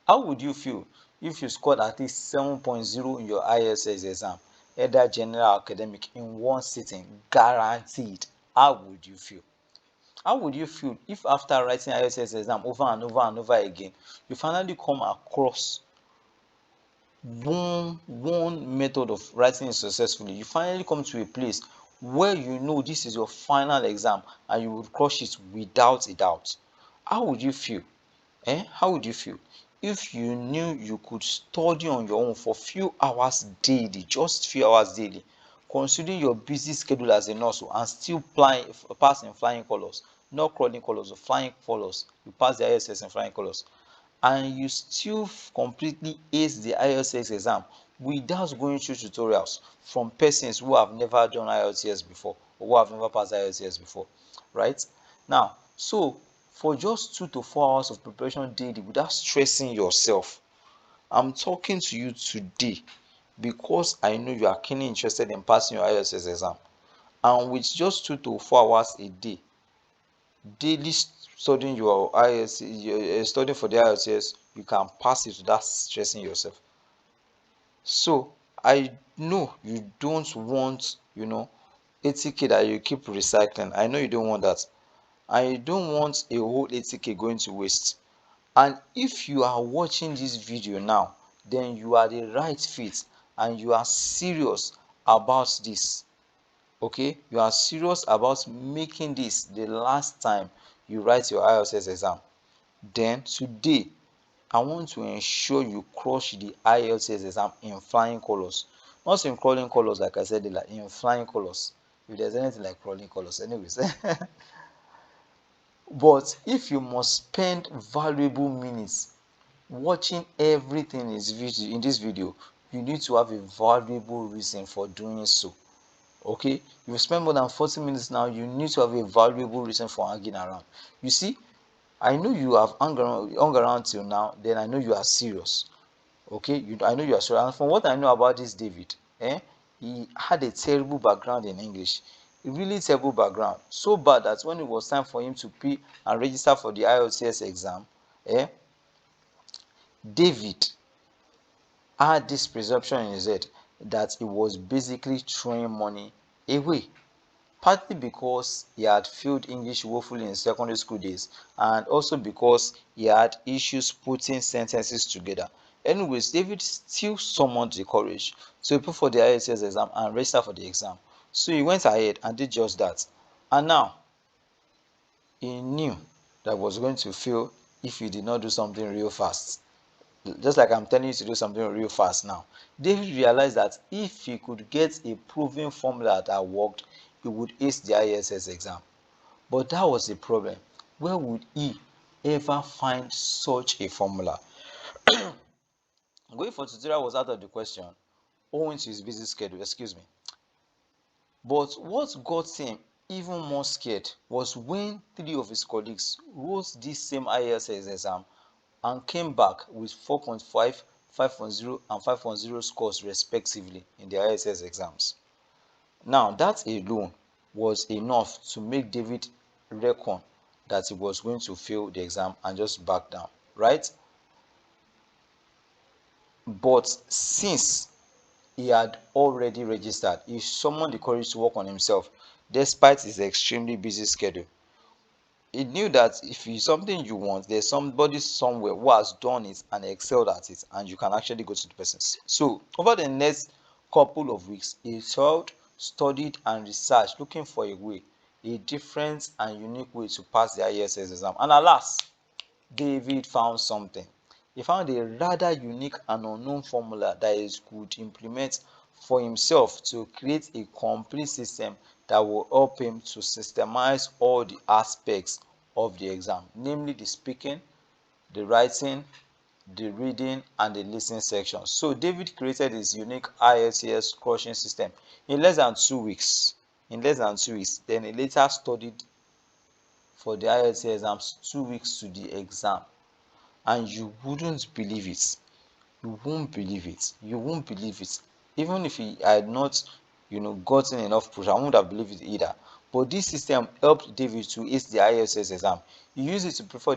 how would you feel if you scored at least 7.0 in your ISS exam, either general or academic, in one sitting, guaranteed? How would you feel? How would you feel if after writing ISS exam over and over and over again, you finally come across one method of writing it successfully? You finally come to a place where you know this is your final exam and you would crush it without a doubt. How would you feel? How would you feel if you knew you could study on your own for few hours daily, just few hours daily, considering your busy schedule as a nurse, and still pass in flying colors, not crawling colors, or flying colors? You pass the ISS in flying colors, and you still completely ace the IELTS exam without going through tutorials from persons who have never done IELTS before, or who have never passed IELTS before, right? Now, so for just 2 to 4 hours of preparation daily without stressing yourself, I'm talking to you today because I know you are keenly interested in passing your IELTS exam. And with just 2 to 4 hours a day, daily studying your IELTS, studying for the IELTS, you can pass it without stressing yourself. So I know you don't want, 80k that you keep recycling. I know you don't want that. I don't want a whole 80k going to waste. And if you are watching this video now, then you are the right fit and you are serious about this. Okay, you are serious about making this the last time you write your IELTS exam. Then today, I want to ensure you crush the IELTS exam in flying colors, not in crawling colors like I said, like in flying colors. If there's anything like crawling colors, anyways. But if you must spend valuable minutes watching everything in this video, you need to have a valuable reason for doing so. Okay, if you spend more than 40 minutes now, you need to have a valuable reason for hanging around. You see, I know you have hung around till now, then I know you are serious. Okay, I know you are serious. And from what I know about this David, he had a terrible background in English, a really terrible background, so bad that when it was time for him to pay and register for the IELTS exam, David had this presumption in his head that he was basically throwing money away, partly because he had failed English woefully in secondary school days, and also because he had issues putting sentences together. Anyways, David still summoned the courage to prepare for the IELTS exam and register for the exam. So he went ahead and did just that. And now he knew that he was going to fail if he did not do something real fast. Just like I'm telling you to do something real fast now. David realized that if he could get a proven formula that worked, he would ace the ISS exam. But that was the problem. Where would he ever find such a formula? Going for tutorial was out of the question, owing to his busy schedule, excuse me. But what got him even more scared was when 3 of his colleagues wrote this same ISS exam and came back with 4.5, 5.0 and 5.0 scores respectively in the ISS exams. Now that alone was enough to make David reckon that he was going to fail the exam and just back down, right? But since he had already registered, he summoned the courage to work on himself despite his extremely busy schedule. He knew that if it's something you want, there's somebody somewhere who has done it and excelled at it, and you can actually go to the person. So over the next couple of weeks, he thought, studied, and researched, looking for a way, a different and unique way to pass the IELTS exam. And alas, David found something. He found a rather unique and unknown formula that he could implement for himself to create a complete system that will help him to systemize all the aspects of the exam, namely the speaking, the writing, the reading, and the listening section. So David created his unique IELTS crushing system in less than 2 weeks. In less than 2 weeks. Then he later studied for the IELTS exams 2 weeks to the exam. And you wouldn't believe it. You won't believe it. You won't believe it. Even if he had not, gotten enough push, I wouldn't have believed it either. But this system helped David to ace the IELTS exam. He used it to prepare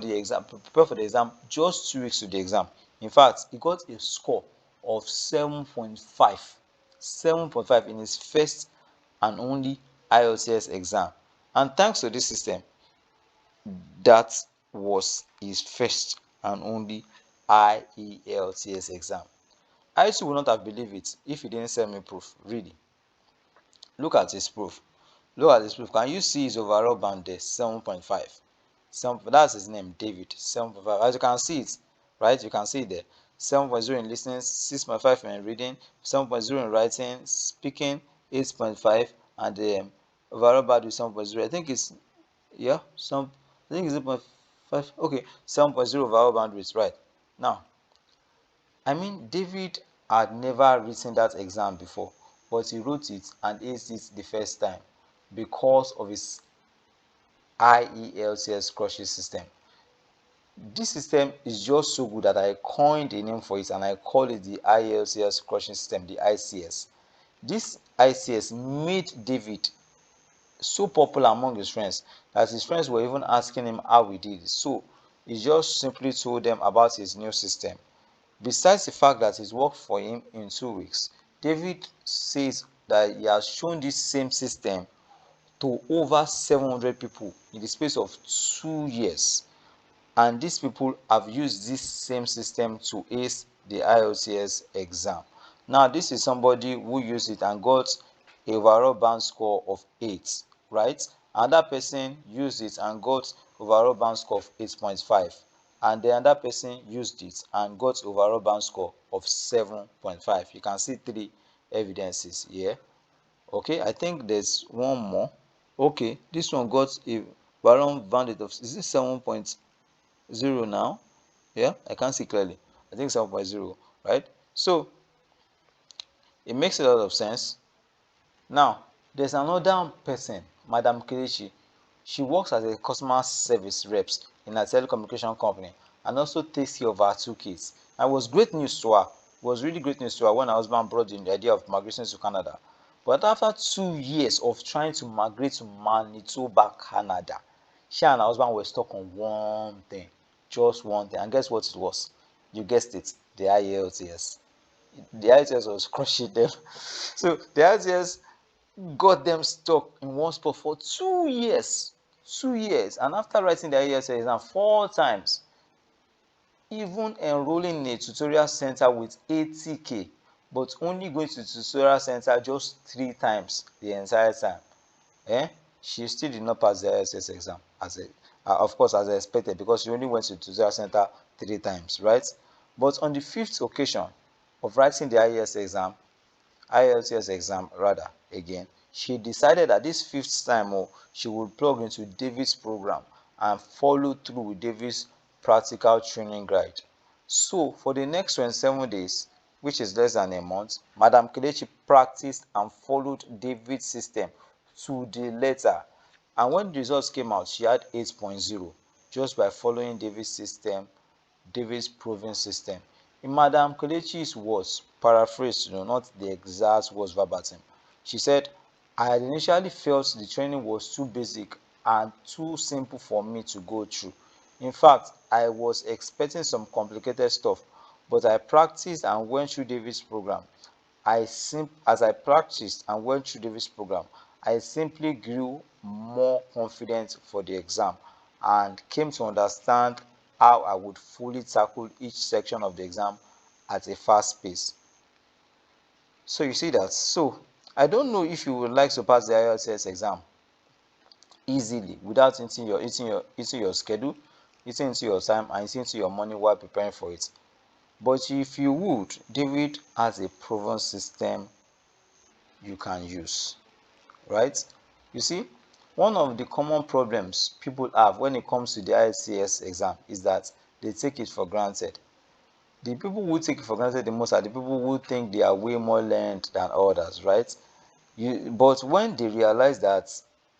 for the exam just 2 weeks to the exam. In fact, he got a score of 7.5. 7.5 in his first and only IELTS exam. And thanks to this system, that was his first and only IELTS exam. I too would not have believed it if he didn't send me proof. Really. Look at his proof. Look at his proof. Can you see his overall band there? 7.5. That's his name, David. 7.5. As you can see it, right? You can see it there. 7.0 in listening, 6.5 in reading, 7.0 in writing, speaking, 8.5, and the overall band is 7.0. I think it's, yeah, I think it's 8.5. Okay, 7.0 overall bandwidth, right? Now, I mean, David had never written that exam before, but he wrote it and aced it the first time because of his IELTS crushing system. This system is just so good that I coined a name for it and I call it the IELTS crushing system, the ICS. This ICS made David so popular among his friends that his friends were even asking him how he did it. So he just simply told them about his new system. Besides the fact that it worked for him in 2 weeks, David says that he has shown this same system to over 700 people in the space of 2 years. And these people have used this same system to ace the IELTS exam. Now, this is somebody who used it and got a overall band score of 8, right? Another person used it and got overall band score of 8.5, and the other person used it and got overall band score of 7.5. You can see 3 evidences here. Okay, I think there's one more. Okay, this one got a overall band of, is it 7.0 now? Yeah, I can't see clearly. I think 7.0, right? So it makes a lot of sense. Now, there's another person, Madam Kelechi. She works as a customer service reps in a telecommunication company and also takes care of her 2 kids. And it was great news to her. It was really great news to her when her husband brought in the idea of migrating to Canada. But after 2 years of trying to migrate to Manitoba, Canada, she and her husband were stuck on one thing, just one thing. And guess what it was? You guessed it, the IELTS. The IELTS was crushing them. So the IELTS got them stuck in one spot for 2 years. 2 years. And after writing the IELTS exam 4 times, even enrolling in a tutorial center with 80k, but only going to the tutorial center just 3 times the entire time, she still did not pass the IELTS exam, of course, as I expected, because she only went to the tutorial center 3 times, right? But on the 5th occasion of writing the IELTS exam rather again, she decided that this 5th time she would plug into David's program and follow through with David's practical training guide. So for the next 27 days, which is less than a month, Madam Kelechi practiced and followed David's system to the letter. And when the results came out, she had 8.0 just by following David's system, David's proven system. In Madam Kelechi's words, paraphrased, not the exact words verbatim, she said, I had initially felt the training was too basic and too simple for me to go through. In fact, I was expecting some complicated stuff, but I practiced and went through David's program. As I practiced and went through David's program, I simply grew more confident for the exam. and came to understand how I would fully tackle each section of the exam at a fast pace. So you see that. So I don't know if you would like to pass the IELTS exam easily without eating your schedule, eating into your time, and eating into your money while preparing for it. But if you would, David has a proven system you can use, right? You see, one of the common problems people have when it comes to the IELTS exam is that they take it for granted. The people who take it for granted the most are the people who think they are way more learned than others, right? But when they realize that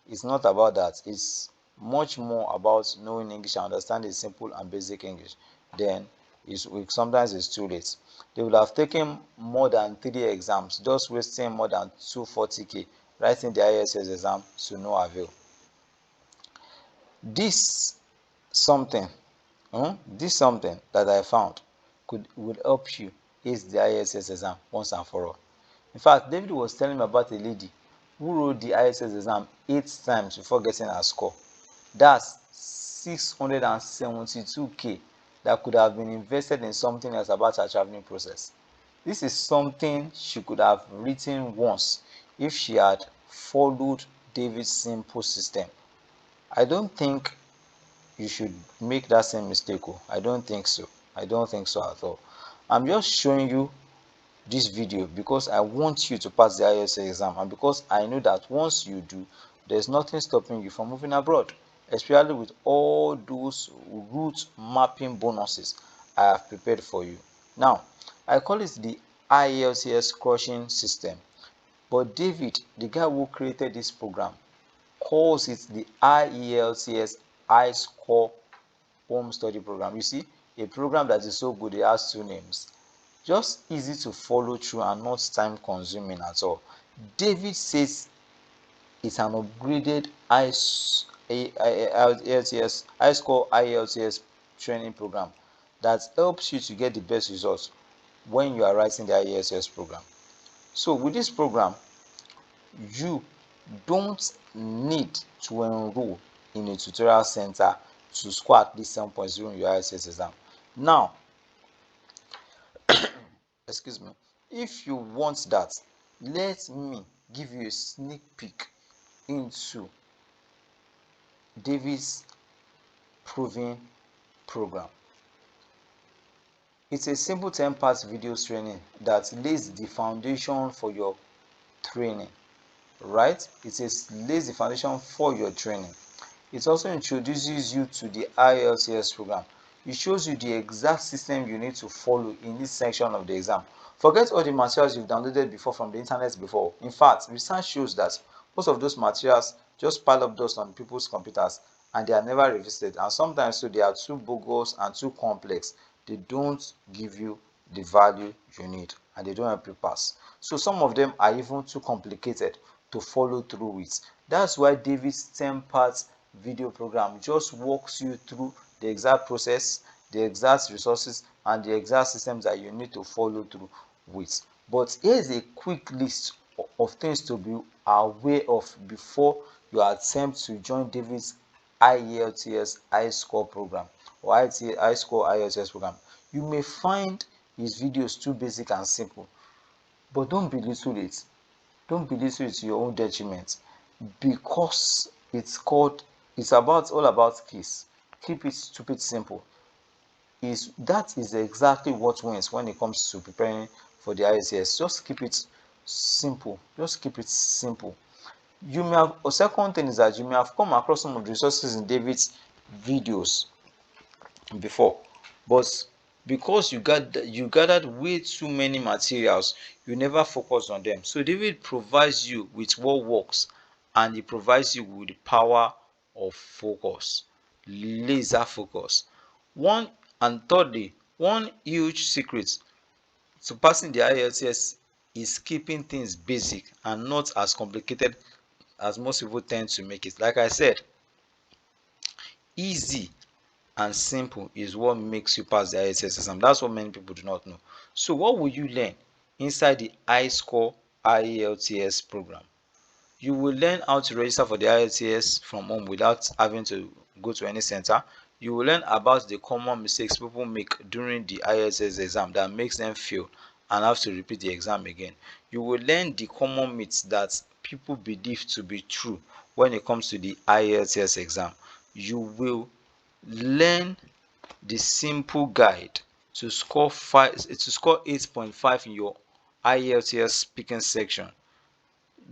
it's not about that, it's much more about knowing English and understanding simple and basic English, then sometimes it's too late. They will have taken more than 3 exams, just wasting more than 240k writing the ISS exam to no avail. This something, this something that I found would help you ace the ISS exam once and for all. In fact, David was telling me about a lady who wrote the ISS exam 8 times before getting her score. That's 672k that could have been invested in something else about her traveling process. This is something she could have written once if she had followed David's simple system. I don't think you should make that same mistake. I don't think so. I don't think so at all. I'm just showing you this video because I want you to pass the IELTS exam, and because I know that once you do, there's nothing stopping you from moving abroad, especially with all those route mapping bonuses I have prepared for you. Now, I call it the IELTS crushing system, but David, the guy who created this program, calls it the IELTS high score home study program. You see, a program that is so good it has 2 names. Just easy to follow through and not time consuming at all. David says it's an upgraded IELTS high score IELTS training program that helps you to get the best results when you are writing the IELTS program. So with this program, you don't need to enroll in a tutorial center to score at least 7.0 in your IELTS exam. Now, excuse me, if you want that, let me give you a sneak peek into David's proving program. It's a simple 10-part video training that lays the foundation for your training, right? Lays the foundation for your training. It also introduces you to the IELTS program. It shows you the exact system you need to follow in this section of the exam. Forget all the materials you've downloaded before from the internet before. In fact, research shows that most of those materials just pile up dust on people's computers and they are never revisited. And sometimes so they are too bogus and too complex. They don't give you the value you need and they don't help you pass. So some of them are even too complicated to follow through with. That's why David's 10-part video program just walks you through the exact process, the exact resources, and the exact systems that you need to follow through with. But here's a quick list of things to be aware of before you attempt to join David's IELTS high score program or high score IELTS program. You may find his videos too basic and simple, but don't belittle it. Don't belittle it to your own detriment, because it's all about keys. Keep it stupid simple. That is exactly what wins when it comes to preparing for the IELTS. Just keep it simple. Just keep it simple. You may have a second thing is that you may have come across some of the resources in David's videos before, but because you gathered way too many materials, you never focused on them. So David provides you with what works, and he provides you with the power of focus, laser focus. Thirdly, one huge secret to passing the IELTS is keeping things basic and not as complicated as most people tend to make it. Like I said, easy and simple is what makes you pass the IELTS exam. That's what many people do not know. So what will you learn inside the high score IELTS program? You will learn how to register for the IELTS from home without having to go to any center. You will learn about the common mistakes people make during the IELTS exam that makes them fail and have to repeat the exam again. You will learn the common myths that people believe to be true when it comes to the IELTS exam. You will learn the simple guide to score 8.5 in your IELTS speaking section,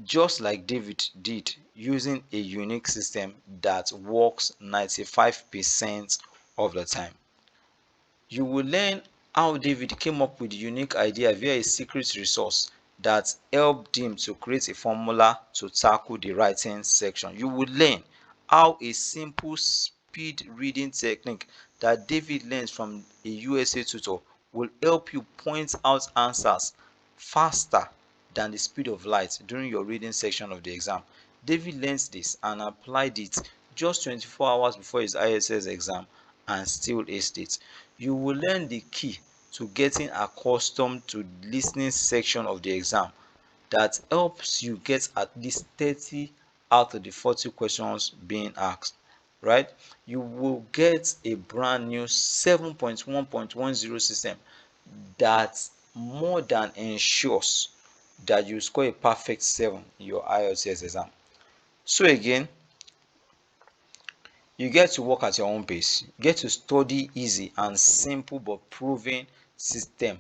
just like David did, using a unique system that works 95% of the time. You will learn how David came up with a unique idea via a secret resource that helped him to create a formula to tackle the writing section. You will learn how a simple speed reading technique that David learns from a USA tutor will help you point out answers faster than the speed of light during your reading section of the exam. David learns this and applied it just 24 hours before his ISS exam and still aced it. You will learn the key to getting accustomed to listening section of the exam that helps you get at least 30 out of the 40 questions being asked, right? You will get a brand new 7.1.10 system that more than ensures that you score a perfect 7 in your IELTS exam. So again, you get to work at your own pace. You get to study easy and simple but proven system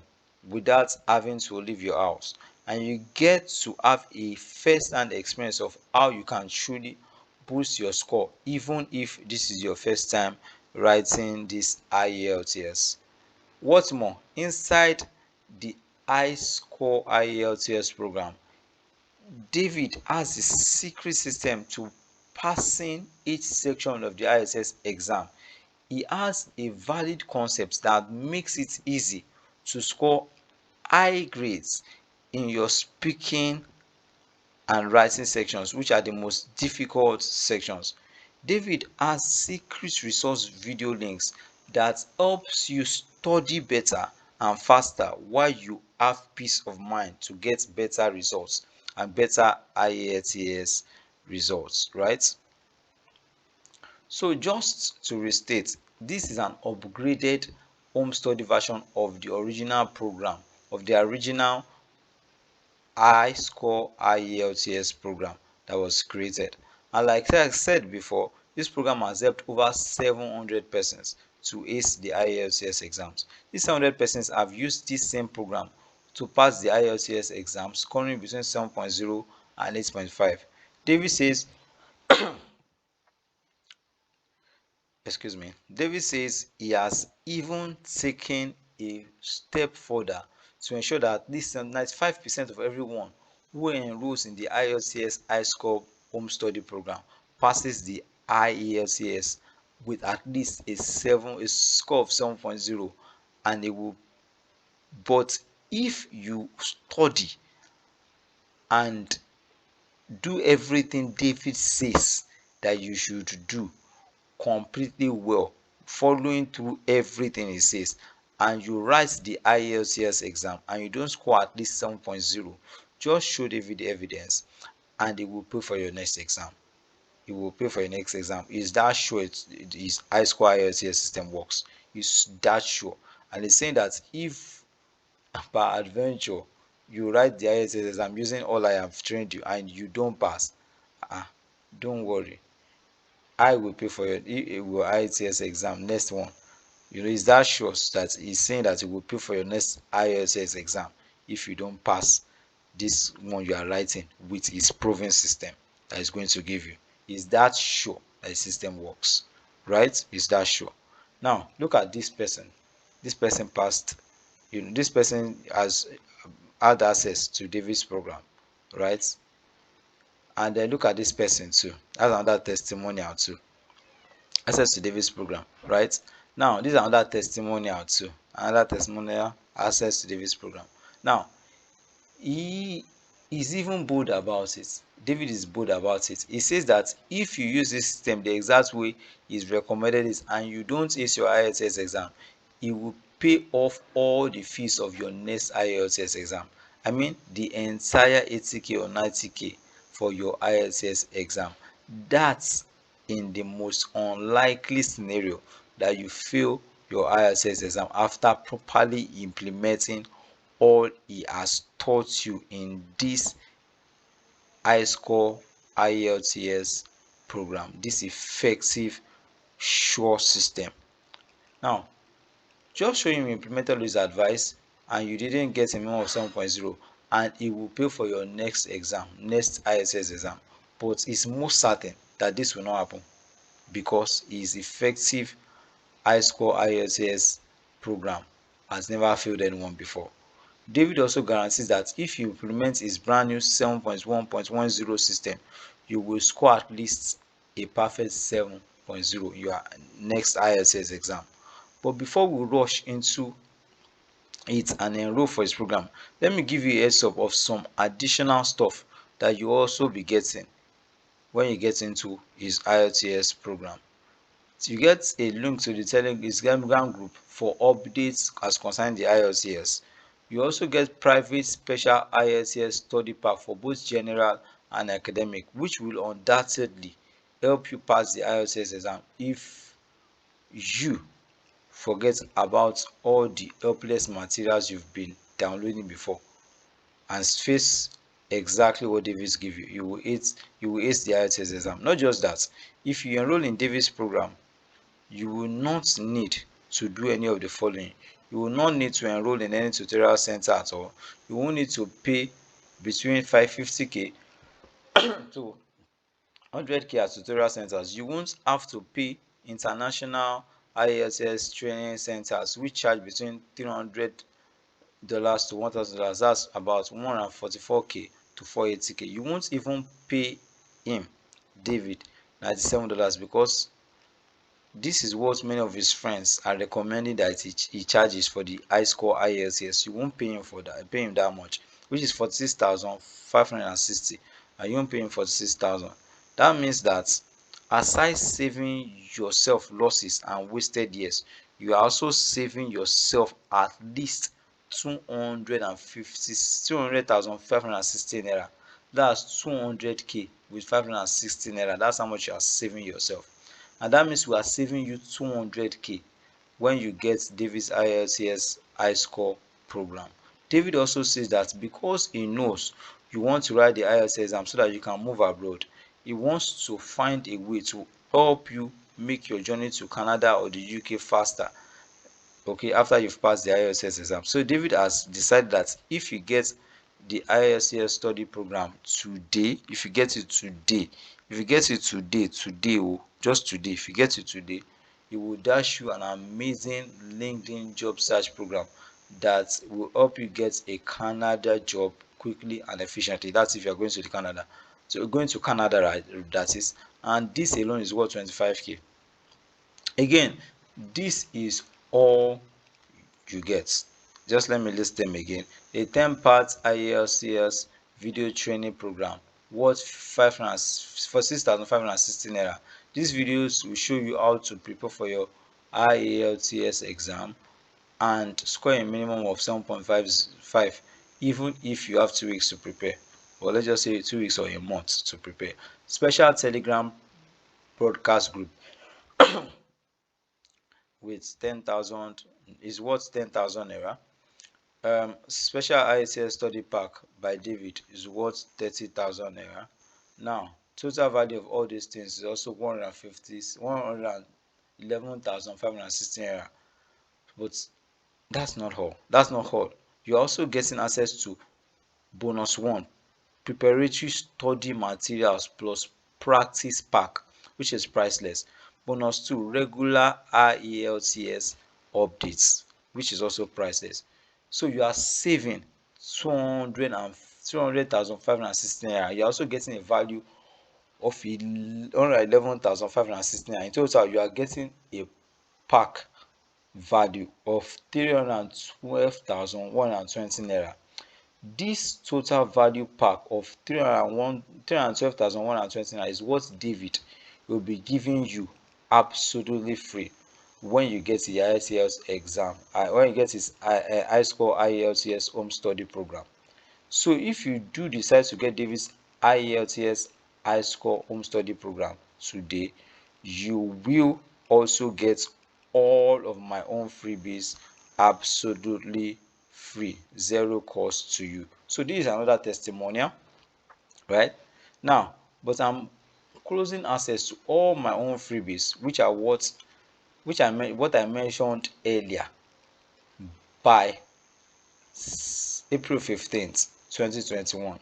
without having to leave your house. And you get to have a first-hand experience of how you can truly boost your score, even if this is your first time writing this IELTS. What's more, inside the iScore IELTS program, David has a secret system to passing each section of the ISS exam. He has a valid concept that makes it easy to score high grades in your speaking and writing sections, which are the most difficult sections. David has secret resource video links that helps you study better and faster while you have peace of mind to get better results and better IELTS results, right? So just to restate, this is an upgraded home study version of the original program, of the original iScore IELTS program that was created. And like I said before, this program has helped over 700 persons to ace the IELTS exams. These 700 persons have used this same program to pass the IELTS exam, scoring between 7.0 and 8.5. David says David says he has even taken a step further to ensure that at least 95% of everyone who enrolls in the IELTS iScore home study program passes the IELTS with at least a score of 7.0, and it will. But if you study and do everything David says that you should do completely well, following through everything he says, and you write the IELTS exam and you don't score at least 7.0, just show David the evidence and he will pay for your next exam. He will pay for your next exam. Is that sure his high score IELTS system works? Is that sure? And he's saying that if by adventure you write the IELTS exam using all I have trained you and you don't pass, don't worry, I will pay for your IELTS exam next one. Is that sure that he's saying that he will pay for your next IELTS exam if you don't pass this one you are writing with his proven system that is going to give you? Is that sure that the system works? Right? Is that sure? Now look at this person. This person passed. This person has had access to David's program, right? And then look at this person too. That's another testimonial too. Access to David's program, right? Now, this is another testimonial too. Another testimonial access to David's program. Now, he is even bold about it. David is bold about it. He says that if you use this system the exact way he's recommended it and you don't ace your IELTS exam, he will pay off all the fees of your next IELTS exam. I mean the entire 80k or 90k for your IELTS exam. That's in the most unlikely scenario that you fail your IELTS exam after properly implementing all he has taught you in this high score IELTS program, this effective sure system. Now, just show him you implemented his advice and you didn't get a minimum of 7.0, and it will pay for your next exam, next ISS exam. But it's most certain that this will not happen because his effective high score ISS program has never failed anyone before. David also guarantees that if you implement his brand new 7.1.10 system, you will score at least a perfect 7.0 in your next ISS exam. But before we rush into it and enroll for his program, let me give you a heads up of some additional stuff that you also be getting when you get into his IELTS program. So you get a link to the Telegram group for updates as concerning the IELTS. You also get private special IELTS study pack for both general and academic, which will undoubtedly help you pass the IELTS exam if you forget about all the helpless materials you've been downloading before and face exactly what Davis give you. You will ace the IELTS exam. Not just that, if you enroll in Davis program, you will not need to do any of the following. You will not need to enroll in any tutorial center at all. You won't need to pay between 550k to 100k at tutorial centers. You won't have to pay international IELTS training centers which charge between $300 to $1,000. That's about 144k to 480k. You won't even pay him, David, $97 because this is what many of his friends are recommending that he charges for the high score IELTS. You won't pay him for that, pay him that much, which is 46,560, and you won't pay him 46,000. That means that aside saving yourself losses and wasted years, you are also saving yourself at least 200,560 naira. That's 200k with 560 naira. That's how much you are saving yourself, and that means we are saving you 200k when you get David's IELTS high score program. David also says that because he knows you want to write the IELTS exam so that you can move abroad, he wants to find a way to help you make your journey to Canada or the UK faster, okay, after you've passed the IELTS exam. So David has decided that if you get the IELTS study program today, if you get it today, oh, just today, if you get it today, it will dash you an amazing LinkedIn job search program that will help you get a Canada job quickly and efficiently. That's if you're going to the Canada. So going to Canada, right? That is, and this alone is worth 25k. Again, this is all you get. Just let me list them again. A 10-part IELTS video training program worth 6,560 naira. These videos will show you how to prepare for your IELTS exam and score a minimum of 7.55 even if you have 2 weeks to prepare, or let's just say 2 weeks or a month to prepare. Special Telegram broadcast group with 10,000 is worth 10,000 naira. Special IELTS study pack by David is worth 30,000 naira. Now, total value of all these things is also 111,560 naira. But that's not all. That's not all. You're also getting access to bonus one, preparatory study materials plus practice pack, which is priceless. Bonus two, regular IELTS updates, which is also priceless. So you are saving 200,560 naira. You're also getting a value of 111,560 naira. In total, you are getting a pack value of 312,120 naira. This total value pack of 312,120 naira is what David will be giving you absolutely free when you get the IELTS exam, when you get his high score IELTS home study program. So if you do decide to get David's IELTS high score home study program today, you will also get all of my own freebies absolutely free, zero cost to you. So this is another testimonial, right? Now, but I'm closing access to all my own freebies, what I mentioned earlier, by April 15th, 2021,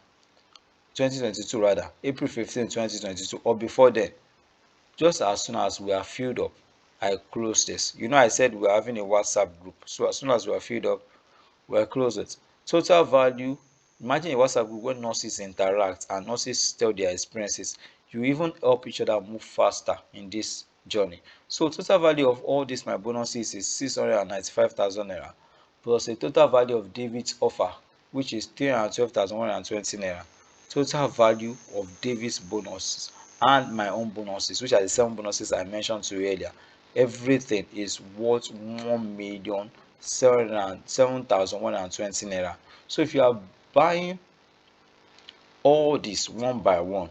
2022 rather, April 15th, 2022, or before then. Just as soon as we are filled up, I close this. I said we're having a WhatsApp group. So as soon as we are filled up, we'll close it. Total value. Imagine a WhatsApp group where nurses interact and nurses tell their experiences. You even help each other move faster in this journey. So total value of all these my bonuses is 695,000 naira plus a total value of David's offer, which is 312,120 naira. Total value of David's bonuses and my own bonuses, which are the 7 bonuses I mentioned to you earlier. Everything is worth 1,007,120 naira. So if you are buying all this one by one,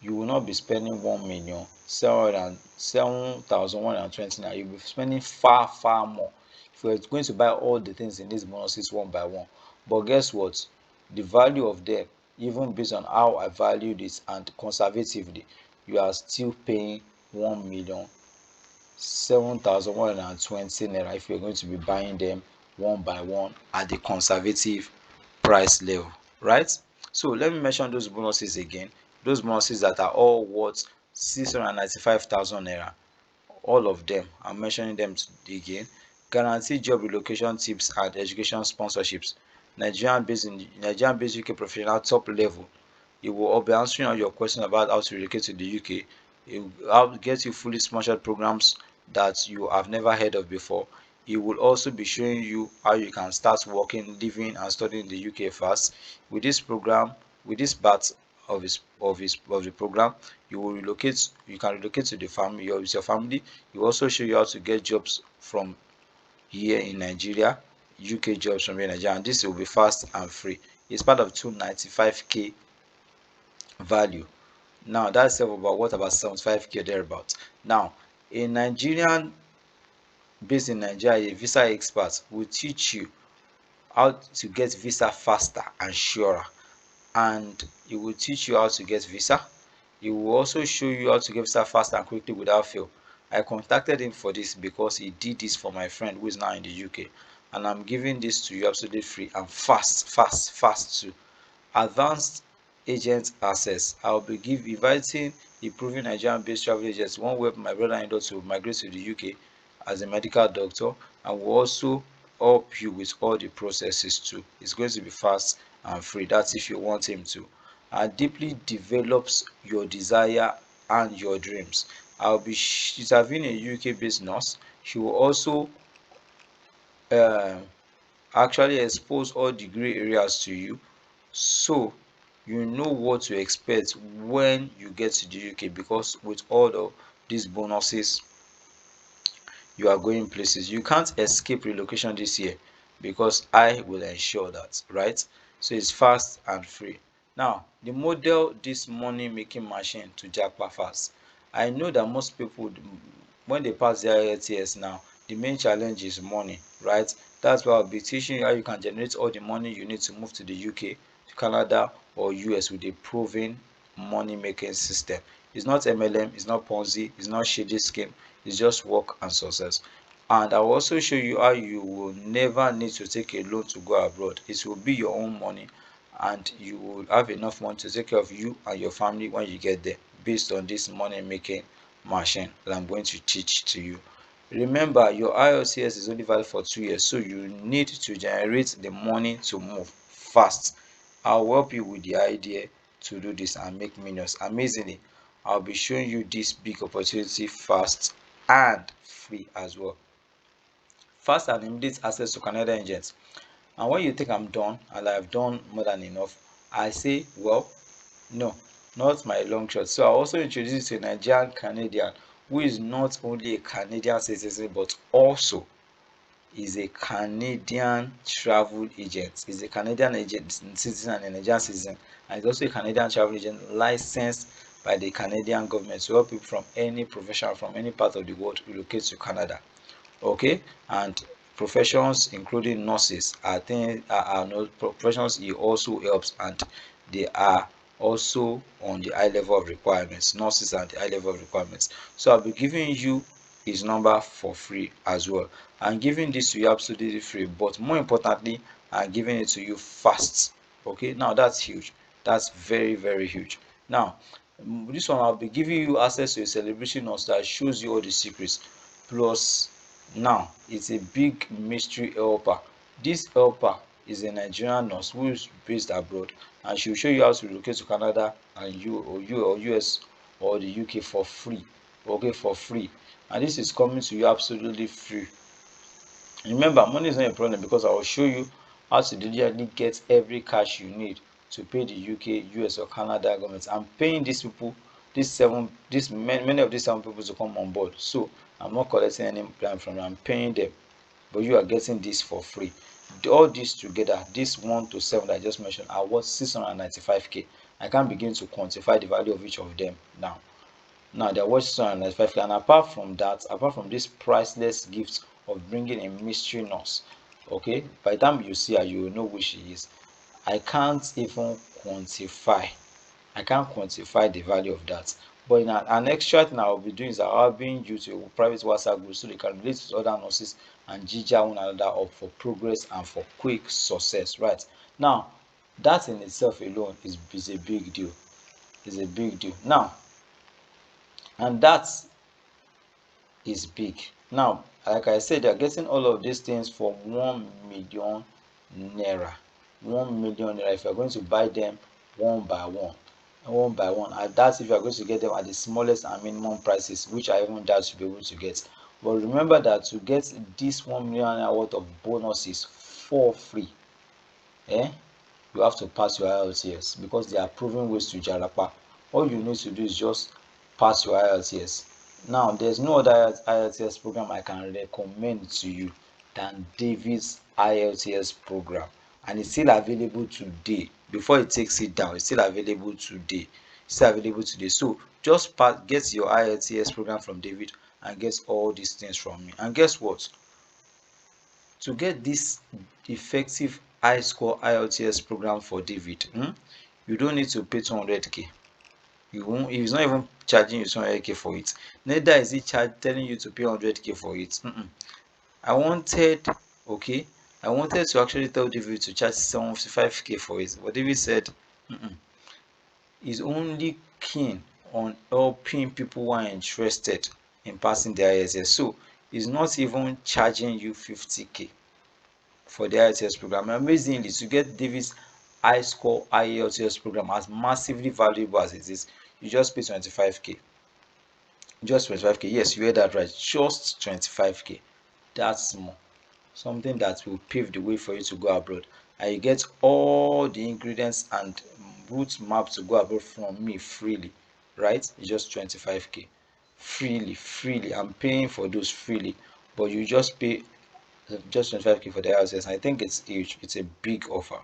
you will not be spending 1,007,120 naira. You'll be spending far, far more if you're going to buy all the things in these bonuses one by one. But guess what? The value of them, even based on how I valued it and conservatively, you are still paying 1,007,120 naira if you're going to be buying them one by one at the conservative price level, right? So let me mention those bonuses again. Those bonuses that are all worth 695,000 naira. All of them, I'm mentioning them again. Guaranteed job relocation tips and education sponsorships. Nigerian based UK professional top level. It will be answering all your questions about how to relocate to the UK. It will get you fully sponsored programs that you have never heard of before. It will also be showing you how you can start working, living, and studying in the UK fast. With this program, with this part of the program, you can relocate to the family with your family. It will also show you how to get jobs from here in Nigeria, UK jobs from here in Nigeria, and this will be fast and free. It's part of 295k value. Now that's about 75k thereabout. Now, a Nigerian based in Nigeria, a visa expert will teach you how to get visa faster and surer, and he will teach you how to get visa. He will also show you how to get visa fast and quickly without fail. I contacted him for this because he did this for my friend who is now in the UK, and I'm giving this to you absolutely free and fast too. Advanced agent access. I will be inviting improving Nigerian-based travel agents. One way my brother-in-law to migrate to the UK as a medical doctor, and will also help you with all the processes too. It's going to be fast and free. That's if you want him to. And deeply develops your desire and your dreams. I'll be interviewing a UK-based nurse. She will also um actually expose all the gray areas to you, so you know what to expect when you get to the UK, because with all of these bonuses you are going places. You can't escape relocation this year because I will ensure that, right? So it's fast and free. Now, the model this money making machine to japa fast. I know that most people, when they pass their IELTS now, the main challenge is money, right? That's why I'll be teaching you how you can generate all the money you need to move to the UK, to Canada, or US with a proven money making system. It's not MLM, it's not Ponzi, it's not shady scheme, it's just work and success. And I'll also show you how you will never need to take a loan to go abroad. It will be your own money, and you will have enough money to take care of you and your family when you get there, based on this money making machine that I'm going to teach to you. Remember, your IELTS is only valid for 2 years, so you need to generate the money to move fast. I'll help you with the idea to do this and make millions amazingly. I'll be showing you this big opportunity fast and free as well. Fast and immediate access to Canadian agents. And when you think I'm done and I've done more than enough, I say, well, no, not my long shot. So I also introduce you to a Nigerian Canadian who is not only a Canadian citizen but also is a Canadian travel agent. He's a Canadian agent citizen and a Nigerian citizen, and he's also a Canadian travel agent licensed by the Canadian government to help people from any profession from any part of the world relocate to Canada. Okay, and professions including nurses are things are no professions he also helps, and they are also on the high level of requirements. Nurses are the high level of requirements. So I'll be giving you his number for free as well. I'm giving this to you absolutely free, but more importantly, I'm giving it to you fast. Okay, now that's huge. That's very, very huge. Now, this one I'll be giving you access to a celebration nurse that shows you all the secrets. Plus, now it's a big mystery helper. This helper is a Nigerian nurse who is based abroad, and she will show you how to relocate to Canada and you or US or the UK for free. Okay, for free. And this is coming to you absolutely free. Remember, money is not a problem because I will show you how to diligently get every cash you need to pay the UK, US, or Canada governments. I'm paying these people, many of these seven people to come on board. So I'm not collecting any plan from them. I'm paying them, but you are getting this for free. All this together, this 1 to 7 that I just mentioned, are worth 695k. I can't begin to quantify the value of each of them now. Now they're worth 695k, and apart from that, apart from this priceless gift of bringing a mystery nurse, okay, by the time you see her, you will know who she is. I can't even quantify. I can't quantify the value of that. But in an extra thing I will be doing is I'll be you to a private WhatsApp group so they can relate with other nurses and ginger one another up for progress and for quick success. Right now, that in itself alone is a big deal. Is a big deal. Now, and that is big. Now, like I said, they're getting all of these things for 1 million naira. 1 million naira if you're going to buy them one by one. One by one. And that's if you're going to get them at the smallest and minimum prices, which I even doubt you'll be able to get. But remember that to get this 1 million naira worth of bonuses for free, eh? You have to pass your IELTS because they are proven ways to Jarapa. All you need to do is just pass your IELTS. Now, there's no other IELTS program I can recommend to you than David's IELTS program, and it's still available today. Before it takes it down, it's still available today. It's still available today. So just get your IELTS program from David and get all these things from me. And guess what? To get this effective high score IELTS program for David, you don't need to pay 200k. You won't. He's not even charging you 200k for it. Neither is he telling you to pay 100k for it. I wanted, okay, I wanted to actually tell David to charge 75k for it, but David said he's only keen on helping people who are interested in passing their IELTS. So he's not even charging you 50k for the IELTS program. Amazingly, to get David's high score IELTS program as massively valuable as it is, you just pay 25k. Just 25k. Yes, you heard that right. Just 25k. That's more. Something that will pave the way for you to go abroad. And you get all the ingredients and route map to go abroad from me freely. Right? It's just 25k. Freely. I'm paying for those freely. But you just pay just 25k for the IELTS. I think it's huge. It's a big offer.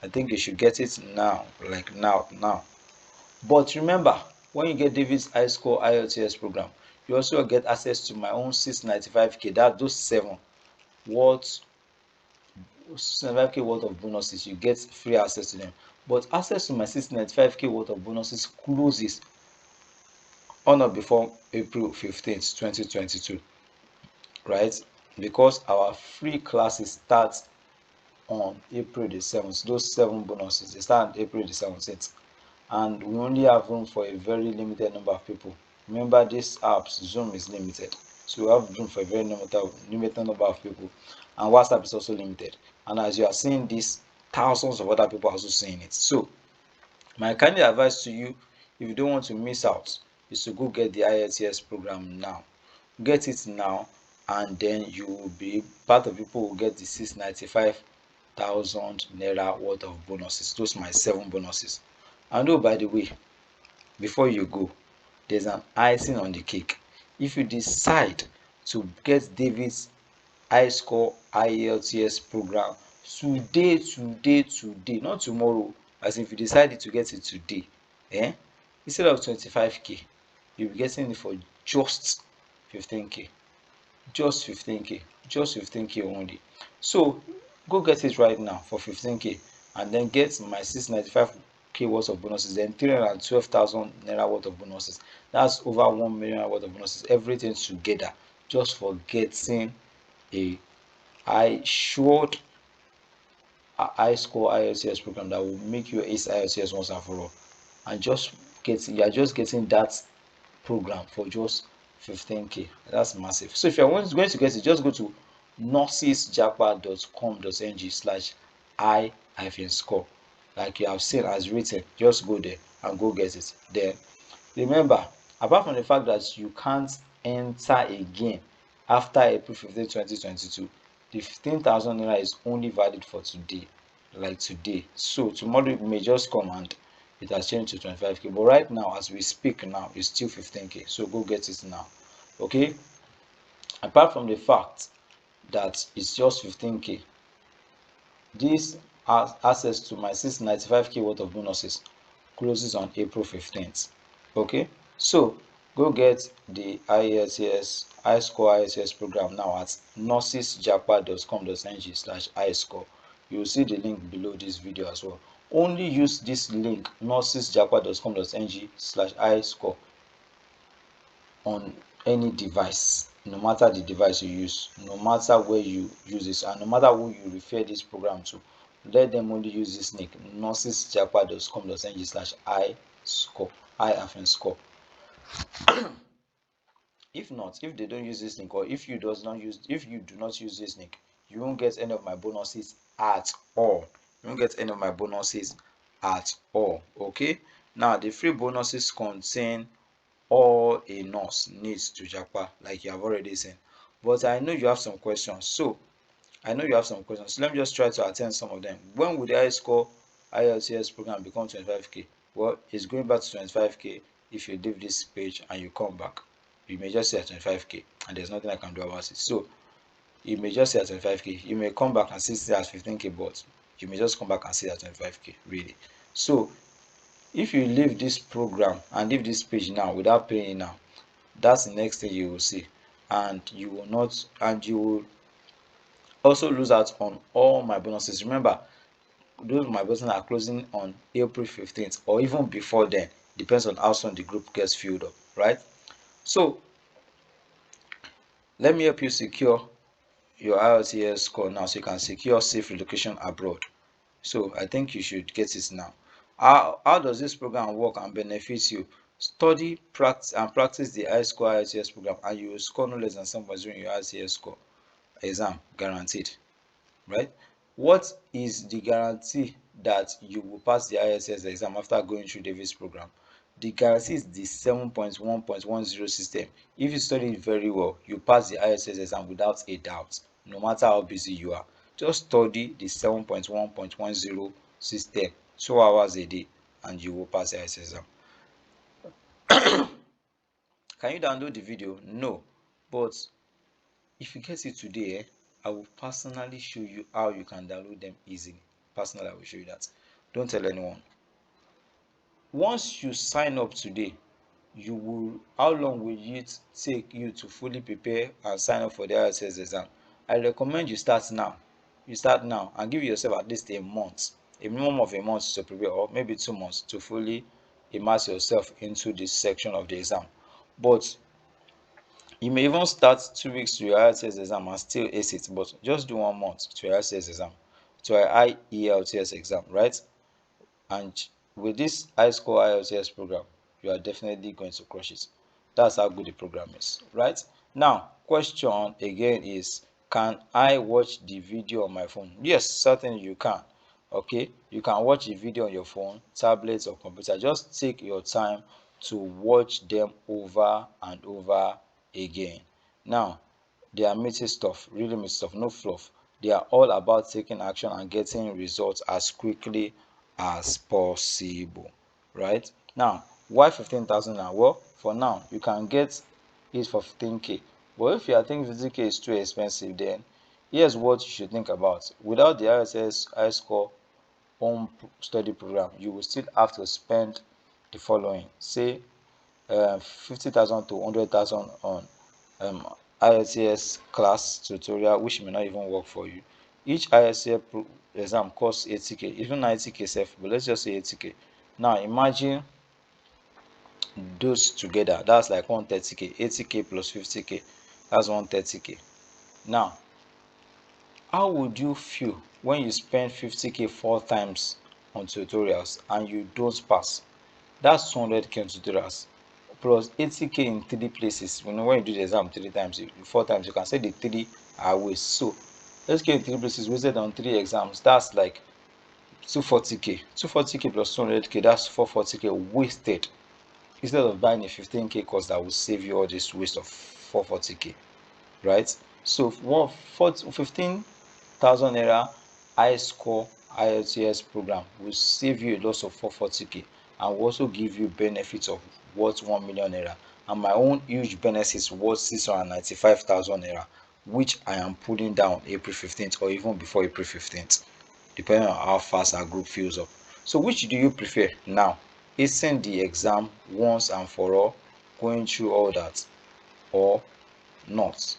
I think you should get it now, like now. But remember, when you get David's high score IELTS program, you also get access to my own 695k. That those worth 695k worth of bonuses. You get free access to them. But access to my 695k worth of bonuses closes on or before April 15th, 2022. Right? Because our free classes start on April the 7th. Those 7 bonuses, they start on April the 17th. And we only have room for a very limited number of people. Remember, this app's Zoom is limited. So we have room for a very limited number of people. And WhatsApp is also limited. And as you are seeing this, thousands of other people are also seeing it. So my kind advice to you, if you don't want to miss out, is to go get the IELTS program now. Get it now, and then you will be part of people who get the 695,000 naira worth of bonuses. Those are my 7 bonuses. And oh, by the way, before you go, there's an icing on the cake. If you decide to get David's high score IELTS program today, not tomorrow, as if you decided to get it today, Instead of 25k, you'll be getting it for just 15k. Just 15k. Just 15k only. So go get it right now for 15k, and then get my 695k worth of bonuses, then 312,000 naira worth of bonuses. That's over 1 million worth of bonuses, everything together, just for getting a high short high score IELTS program that will make you ace IELTS once and for all. And just you are just getting that program for just 15k. That's massive. So if you're going to get it, just go to nursesjapa.com.ng/I-score. Like you have seen as written, just go there and go get it. Then remember, apart from the fact that you can't enter again after April 15, 2022, the 15,000 naira is only valid for today, like today. So tomorrow it may just come and it has changed to 25k, but right now as we speak now, it's still 15k. So go get it now. Okay, apart from the fact that it's just 15k, this has access to my 695k worth of bonuses closes on April 15th. Okay, so go get the IELTS iScore IELTS program now at nursesjapa.com.ng/iScore. You will see the link below this video as well. Only use this link nursesjapa.com.ng/iScore on any device, no matter the device you use, no matter where you use this, and no matter who you refer this program to. Let them only use this link nursesjapa.com.ng/i-score. If not, if they don't use this link, or if you do not use this link, you won't get any of my bonuses at all. You won't get any of my bonuses at all. Okay, now the free bonuses contain all a nurse needs to japa, like you have already seen. But I know you have some questions, so let me just try to attend some of them. When would the iScore IELTS program become 25k? Well, it's going back to 25k if you leave this page and you come back. You may just say at 25k, and there's nothing I can do about it. So you may just say at 25k. You may come back and see it as 15k, but you may just come back and see it at 25k, really. So if you leave this program and leave this page now without paying now, that's the next thing you will see, and you will also lose out on all my bonuses. Remember, those my bonuses are closing on April 15th, or even before then, depends on how soon the group gets filled up, right? So let me help you secure your IELTS score now, so you can secure safe relocation abroad. So I think you should get it now. How does this program work and benefit you? Study, practice the iScore IELTS program, and you will score no less than 7.0 in your IELTS score exam, guaranteed. Right? What is the guarantee that you will pass the IELTS exam after going through David's program? The guarantee is the 7.1.10 system. If you study it very well, you pass the IELTS exam without a doubt, no matter how busy you are. Just study the 7.1.10 system 2 hours a day, and you will pass the IELTS exam. Can you download the video? No, but if you get it today, I will personally show you how you can download them easily. Personally, I will show you that. Don't tell anyone. Once you sign up today, how long will it take you to fully prepare and sign up for the IELTS exam? I recommend you start now. And give yourself at least a month, a minimum of a month to prepare, or maybe 2 months to fully immerse yourself into this section of the exam. But you may even start 2 weeks to your IELTS exam and still ace it, but just do 1 month to your IELTS exam, to your IELTS exam, right? And with this iScore IELTS program, you are definitely going to crush it. That's how good the program is, right? Now, question again is, can I watch the video on my phone? Yes, certainly you can. Okay, you can watch the video on your phone, tablets, or computer. Just take your time to watch them over and over again. Now, they are meaty stuff, really meaty stuff, no fluff. They are all about taking action and getting results as quickly as possible, right? Now, why 15,000 now? Well, for now, you can get it for 15k. But if you are thinking 15k is too expensive, then here's what you should think about. Without the IELTS iScore home study program, you will still have to spend the following. Say 50,000 to 100,000 on IELTS class tutorial, which may not even work for you. Each IELTS exam costs 80k, even 90k self, but let's just say 80k. Now imagine those together, that's like 130k. 80k plus 50k, that's 130k. Now, how would you feel when you spend 50k 4 times on tutorials and you don't pass? That's 200k on tutorials plus 80k in 3 places. You know, when you do the exam 3 times, 4 times, you can say the 3 are waste. So 80k in 3 places wasted on 3 exams, that's like 240k. 240k plus 200k, that's 440k wasted, instead of buying a 15k course that will save you all this waste of 440k, right? So 15,000 naira high score IELTS program will save you a loss of 440k and will also give you benefits of worth 1 million naira. And my own huge benefits worth 695,000 naira, which I am putting down April 15th or even before April 15th, depending on how fast our group fills up. So which do you prefer now? Acing the exam once and for all, going through all that, or not?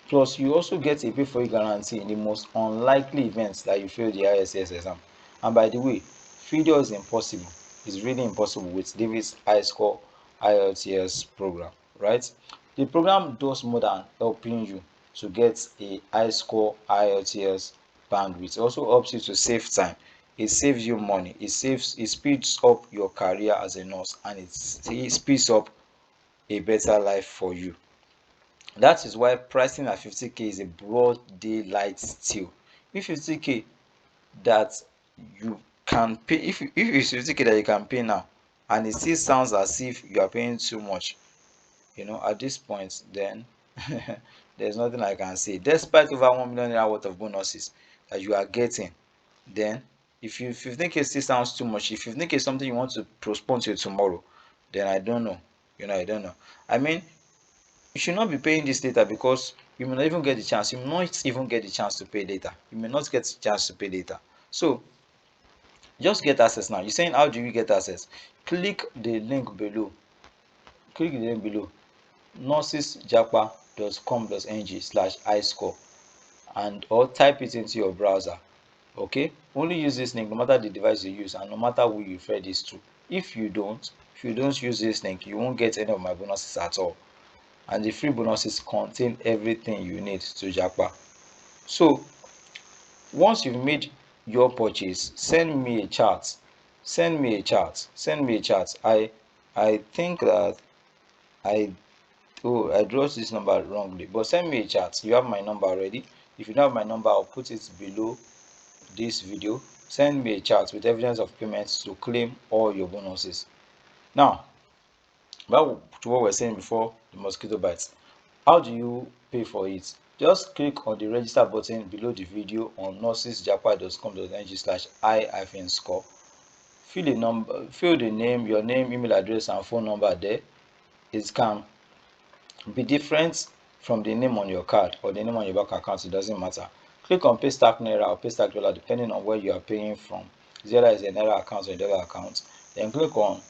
Plus, you also get a pay for you guarantee in the most unlikely events that you fail the ISS exam. And by the way, failure is impossible. It's really impossible with David's high score IELTS program, right? The program does more than helping you to get a high score IELTS bandwidth. It also helps you to save time. It saves you money. It speeds up your career as a nurse, and it speeds up a better life for you. That is why pricing at 50k is a broad daylight steal. If 50k that you can pay, if it's 50k that you can pay now, and it still sounds as if you are paying too much, at this point, then there's nothing I can say. Despite over 1 million naira worth of bonuses that you are getting, then if you think it still sounds too much, if you think it's something you want to postpone till tomorrow, then I don't know. I don't know. I mean, you should not be paying this data because you may not even get the chance. You may not even get the chance to pay data. You may not get the chance to pay data. So just get access now. You're saying, how do you get access? Click the link below. Click the link below. nursesjapa.com.ng/iscore and or type it into your browser. Okay, only use this link no matter the device you use and no matter who you refer this to. If you don't use this link, you won't get any of my bonuses at all. And the free bonuses contain everything you need to japa. So once you've made your purchase, send me a chart. I think that I wrote this number wrongly, but send me a chart. You have my number already. If you don't have my number, I'll put it below this video. Send me a chart with evidence of payments to claim all your bonuses. Now, back to what we were saying before the mosquito bites. How do you pay for it? Just click on the register button below the video on nursesjapa.com.ng/i-score. Fill the name, your name, email address, and phone number there. It can be different from the name on your card or the name on your bank account. It doesn't matter. Click on pay stack naira or pay stack dollar depending on where you are paying from. Whether it's a naira account or a dollar account. Then click on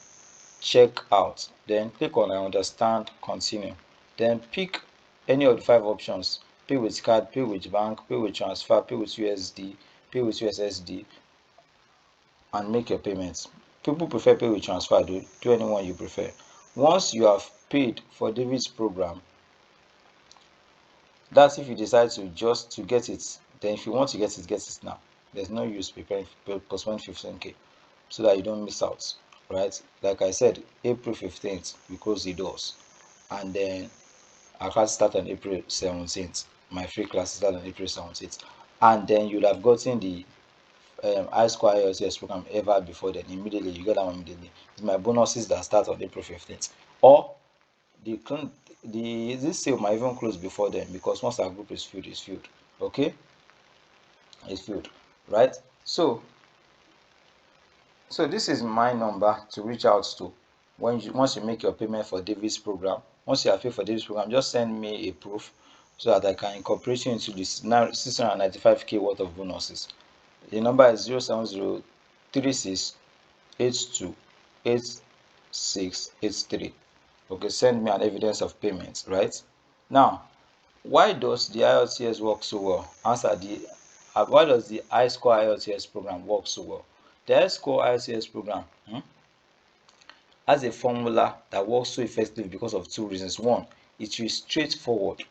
check out. Then click on I understand, continue. Then pick any of the 5 options: pay with card, pay with bank, pay with transfer, pay with USD, pay with USSD, and make your payments. People prefer pay with transfer. Do anyone you prefer. Once you have paid for David's program, that's if you decide to just to get it. Then if you want to get it now. There's no use preparing postpone 15k so that you don't miss out, right? Like I said, April 15th we close the doors, and then our class start on April 17th. My free class start on April 17th, and then you'll have gotten the high score IELTS program ever before then. Immediately you get that one immediately. It's my bonuses that start on April 15th, or this sale might even close before then, because once our group is filled, okay, it's filled, right? So this is my number to reach out to once you make your payment for David's program. Once you have paid for David's program, just send me a proof so that I can incorporate you into this now 695k worth of bonuses. The number is 0703682 8683. Okay, send me an evidence of payment, right? Now, why does the IELTS work so well? Why does the iScore IELTS program work so well? The iScore IELTS program has a formula that works so effectively because of two reasons. One, it is straightforward.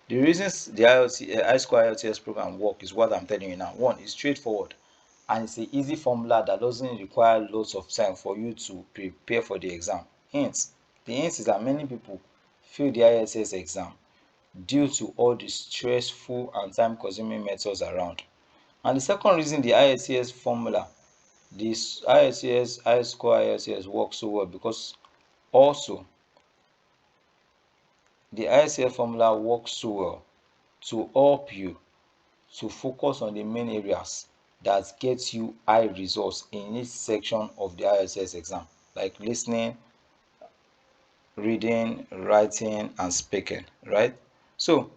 The reasons the iScore IELTS program work is what I'm telling you now. One, it's straightforward, and it's an easy formula that doesn't require loads of time for you to prepare for the exam. The hint is that many people fail the IELTS exam due to all the stressful and time-consuming methods around. And the second reason the IELTS formula, this IELTS, iScore IELTS works so well because also the IELTS formula works so well to help you to focus on the main areas that get you high results in each section of the IELTS exam, like listening, reading, writing, and speaking, right? So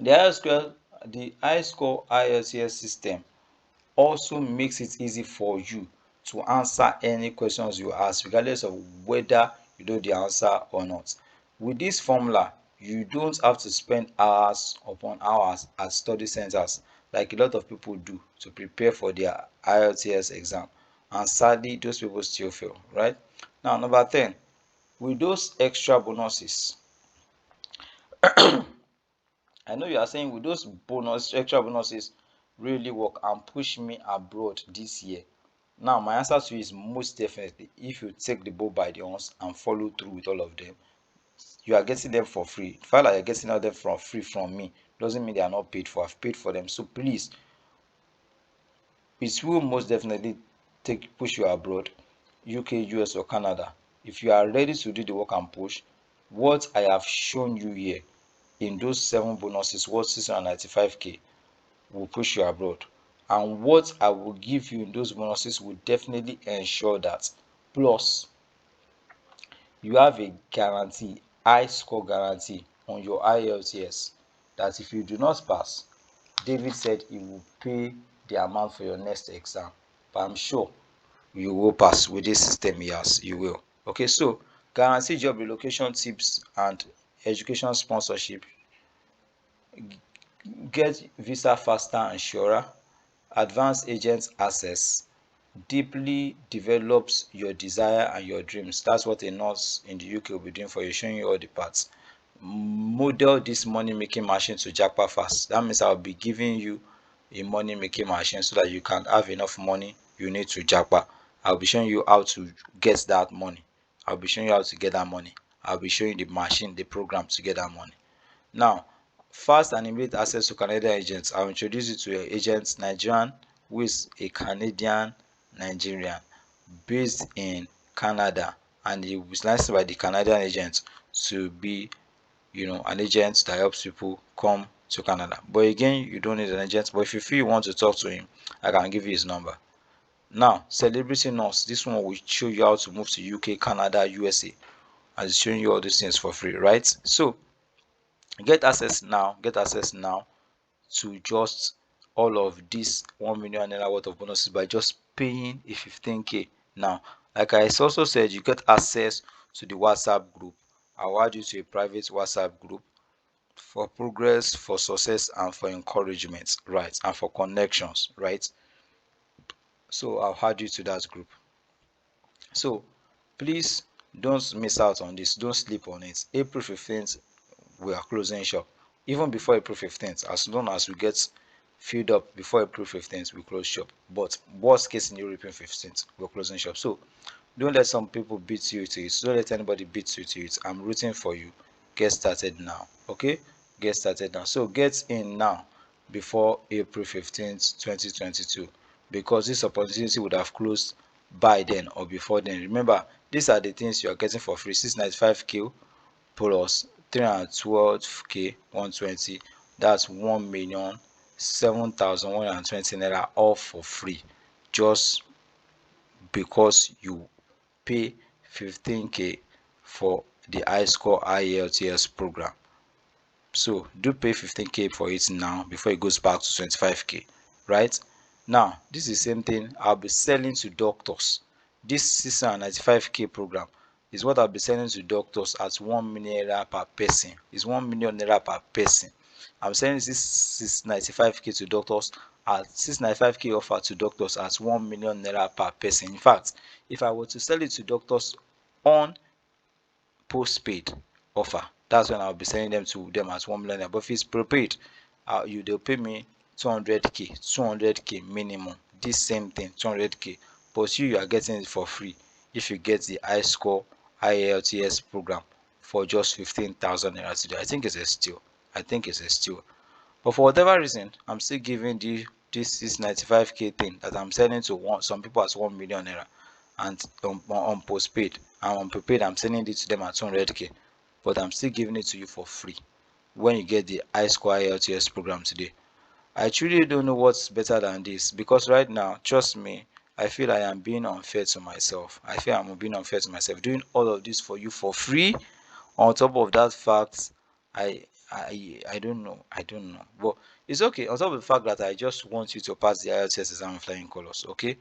the iScore IELTS system also makes it easy for you to answer any questions you ask, regardless of whether you know the answer or not. With this formula, you don't have to spend hours upon hours at study centers like a lot of people do to prepare for their IELTS exam. And sadly, those people still fail, right? Now, number 10, with those extra bonuses, I know you are saying, with those extra bonuses really work and push me abroad this year? Now, my answer to you is most definitely. If you take the bull by the horns and follow through with all of them, you are getting them for free. The fact that you're getting all them for free from me doesn't mean they are not paid for. I've paid for them. So please, it will most definitely push you abroad, UK, US, or Canada. If you are ready to do the work and push, what I have shown you here in those 7 bonuses worth 695k will push you abroad. And what I will give you in those bonuses will definitely ensure that. Plus, you have a guarantee, high score guarantee on your IELTS, that if you do not pass, David said he will pay the amount for your next exam. But I'm sure you will pass with this system he has. You will. Okay, so guarantee job relocation tips and education sponsorship, get visa faster and surer, advanced agent access, deeply develops your desire and your dreams. That's what a nurse in the UK will be doing for you, showing you all the parts. Model this money making machine to japa fast. That means I'll be giving you a money making machine so that you can have enough money you need to japa. I'll be showing you how to get that money. I'll be showing you how to get that money. I'll be showing the machine, the program to get that money. Now, fast and immediate access to Canadian agents. I'll introduce you to your agent, Nigerian, who is a Canadian Nigerian based in Canada, and he was licensed by the Canadian agent to be, an agent that helps people come to Canada. But again, you don't need an agent. But if you feel you want to talk to him, I can give you his number. Now, celebrity nurse. This one will show you how to move to UK, Canada, USA, and it's showing you all these things for free, right? So get access now to just all of this 1 million naira worth of bonuses by just paying a 15k now. Like I also said, you get access to the WhatsApp group. I'll add you to a private WhatsApp group for progress, for success, and for encouragement, right? And for connections, right? So I'll add you to that group. So please don't miss out on this. Don't sleep on it. April 15th, we are closing shop. Even before April 15th, as long as we get filled up before April 15th, we close shop. But worst case in April 15th, we're closing shop. So don't let some people beat you to it. Don't let anybody beat you to it. I'm rooting for you. Get started now. Okay? Get started now. So get in now before April 15th, 2022. Because this opportunity would have closed by then or before then. Remember, these are the things you are getting for free. 695k plus 312k 120, that's 1,07,120 naira, all for free, just because you pay 15k for the iScore IELTS program. So do pay 15k for it now before it goes back to 25k, right? Now this is the same thing I'll be selling to doctors. This 695k program is what I'll be sending to doctors at 1 million naira per person. It's 1 million naira per person. I'm sending this 695k to doctors at 695k offer to doctors at 1 million naira per person. In fact, if I were to sell it to doctors on postpaid offer, that's when I'll be sending them to them as 1 million. But if it's prepaid, they'll pay me 200k minimum. This same thing, 200k. But you are getting it for free if you get the high score IELTS program for just 15,000 naira today. I think it's a steal. I think it's a steal. But for whatever reason, I'm still giving this 95k thing that I'm selling to some people as 1 million naira, and on postpaid and on prepaid I'm selling it to them at 200k, but I'm still giving it to you for free when you get the high score IELTS program today. I truly don't know what's better than this, because right now, trust me, I feel I am being unfair to myself. I feel I'm being unfair to myself, doing all of this for you for free. On top of that fact, I don't know. I don't know. But it's okay. On top of the fact that I just want you to pass the IELTS exam in flying colors, okay?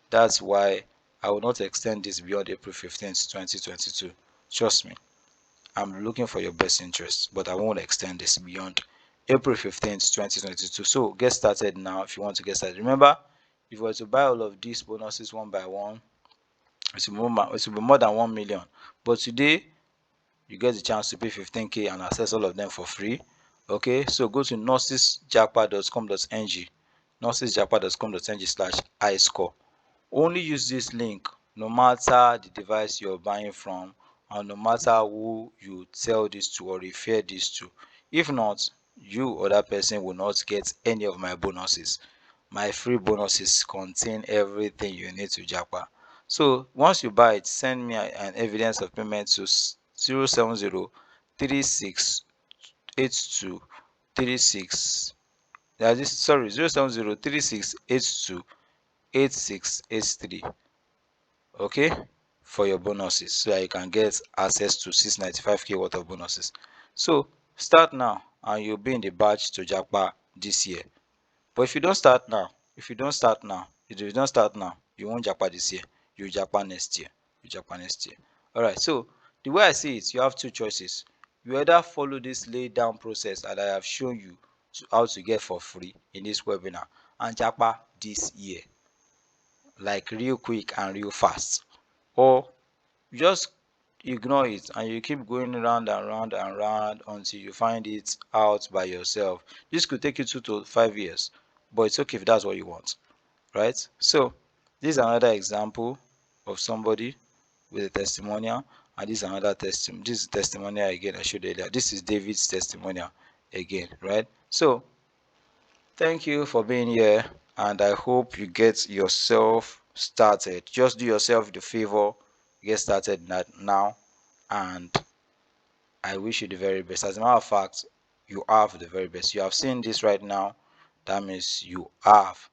That's why I will not extend this beyond April 15th, 2022. Trust me. I'm looking for your best interest, but I won't extend this beyond April 15th, 2022. So get started now if you want to get started. Remember, if you were to buy all of these bonuses one by one, it will be more than 1 million. But today, you get the chance to pay 15k and access all of them for free. Okay, so go to nursesjapa.com.ng, nursesjapa.com.ng/iscore. Only use this link no matter the device you're buying from, and no matter who you tell this to or refer this to. If not, you or that person will not get any of my bonuses. My free bonuses contain everything you need to japa. So once you buy it, send me an evidence of payment to 070368236, that is, sorry, 07036828683, okay, for your bonuses, so that you can get access to 695k worth of bonuses. So start now and you'll be in the batch to japa this year. But if you don't start now, you won't japa this year. You japa next year. You japa next year. All right. So the way I see it, you have two choices. You either follow this laid down process that I have shown you how to get for free in this webinar and japa this year, like real quick and real fast, or you just ignore it and you keep going round and round and round until you find it out by yourself. This could take you 2 to 5 years, but it's okay if that's what you want, right? So this is another example of somebody with a testimonial, and this is another testimony. This is testimonial again I showed earlier. This is David's testimonial again, right? So thank you for being here, and I hope you get yourself started. Just do yourself the favor, get started now, and I wish you the very best. As a matter of fact, you have the very best. You have seen this right now. That means you have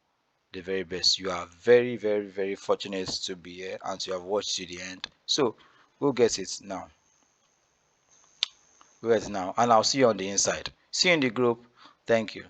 the very best. You are very, very, very fortunate to be here and to have watched to the end. So we'll get it now. We'll get it now, and I'll see you on the inside. See you in the group. Thank you.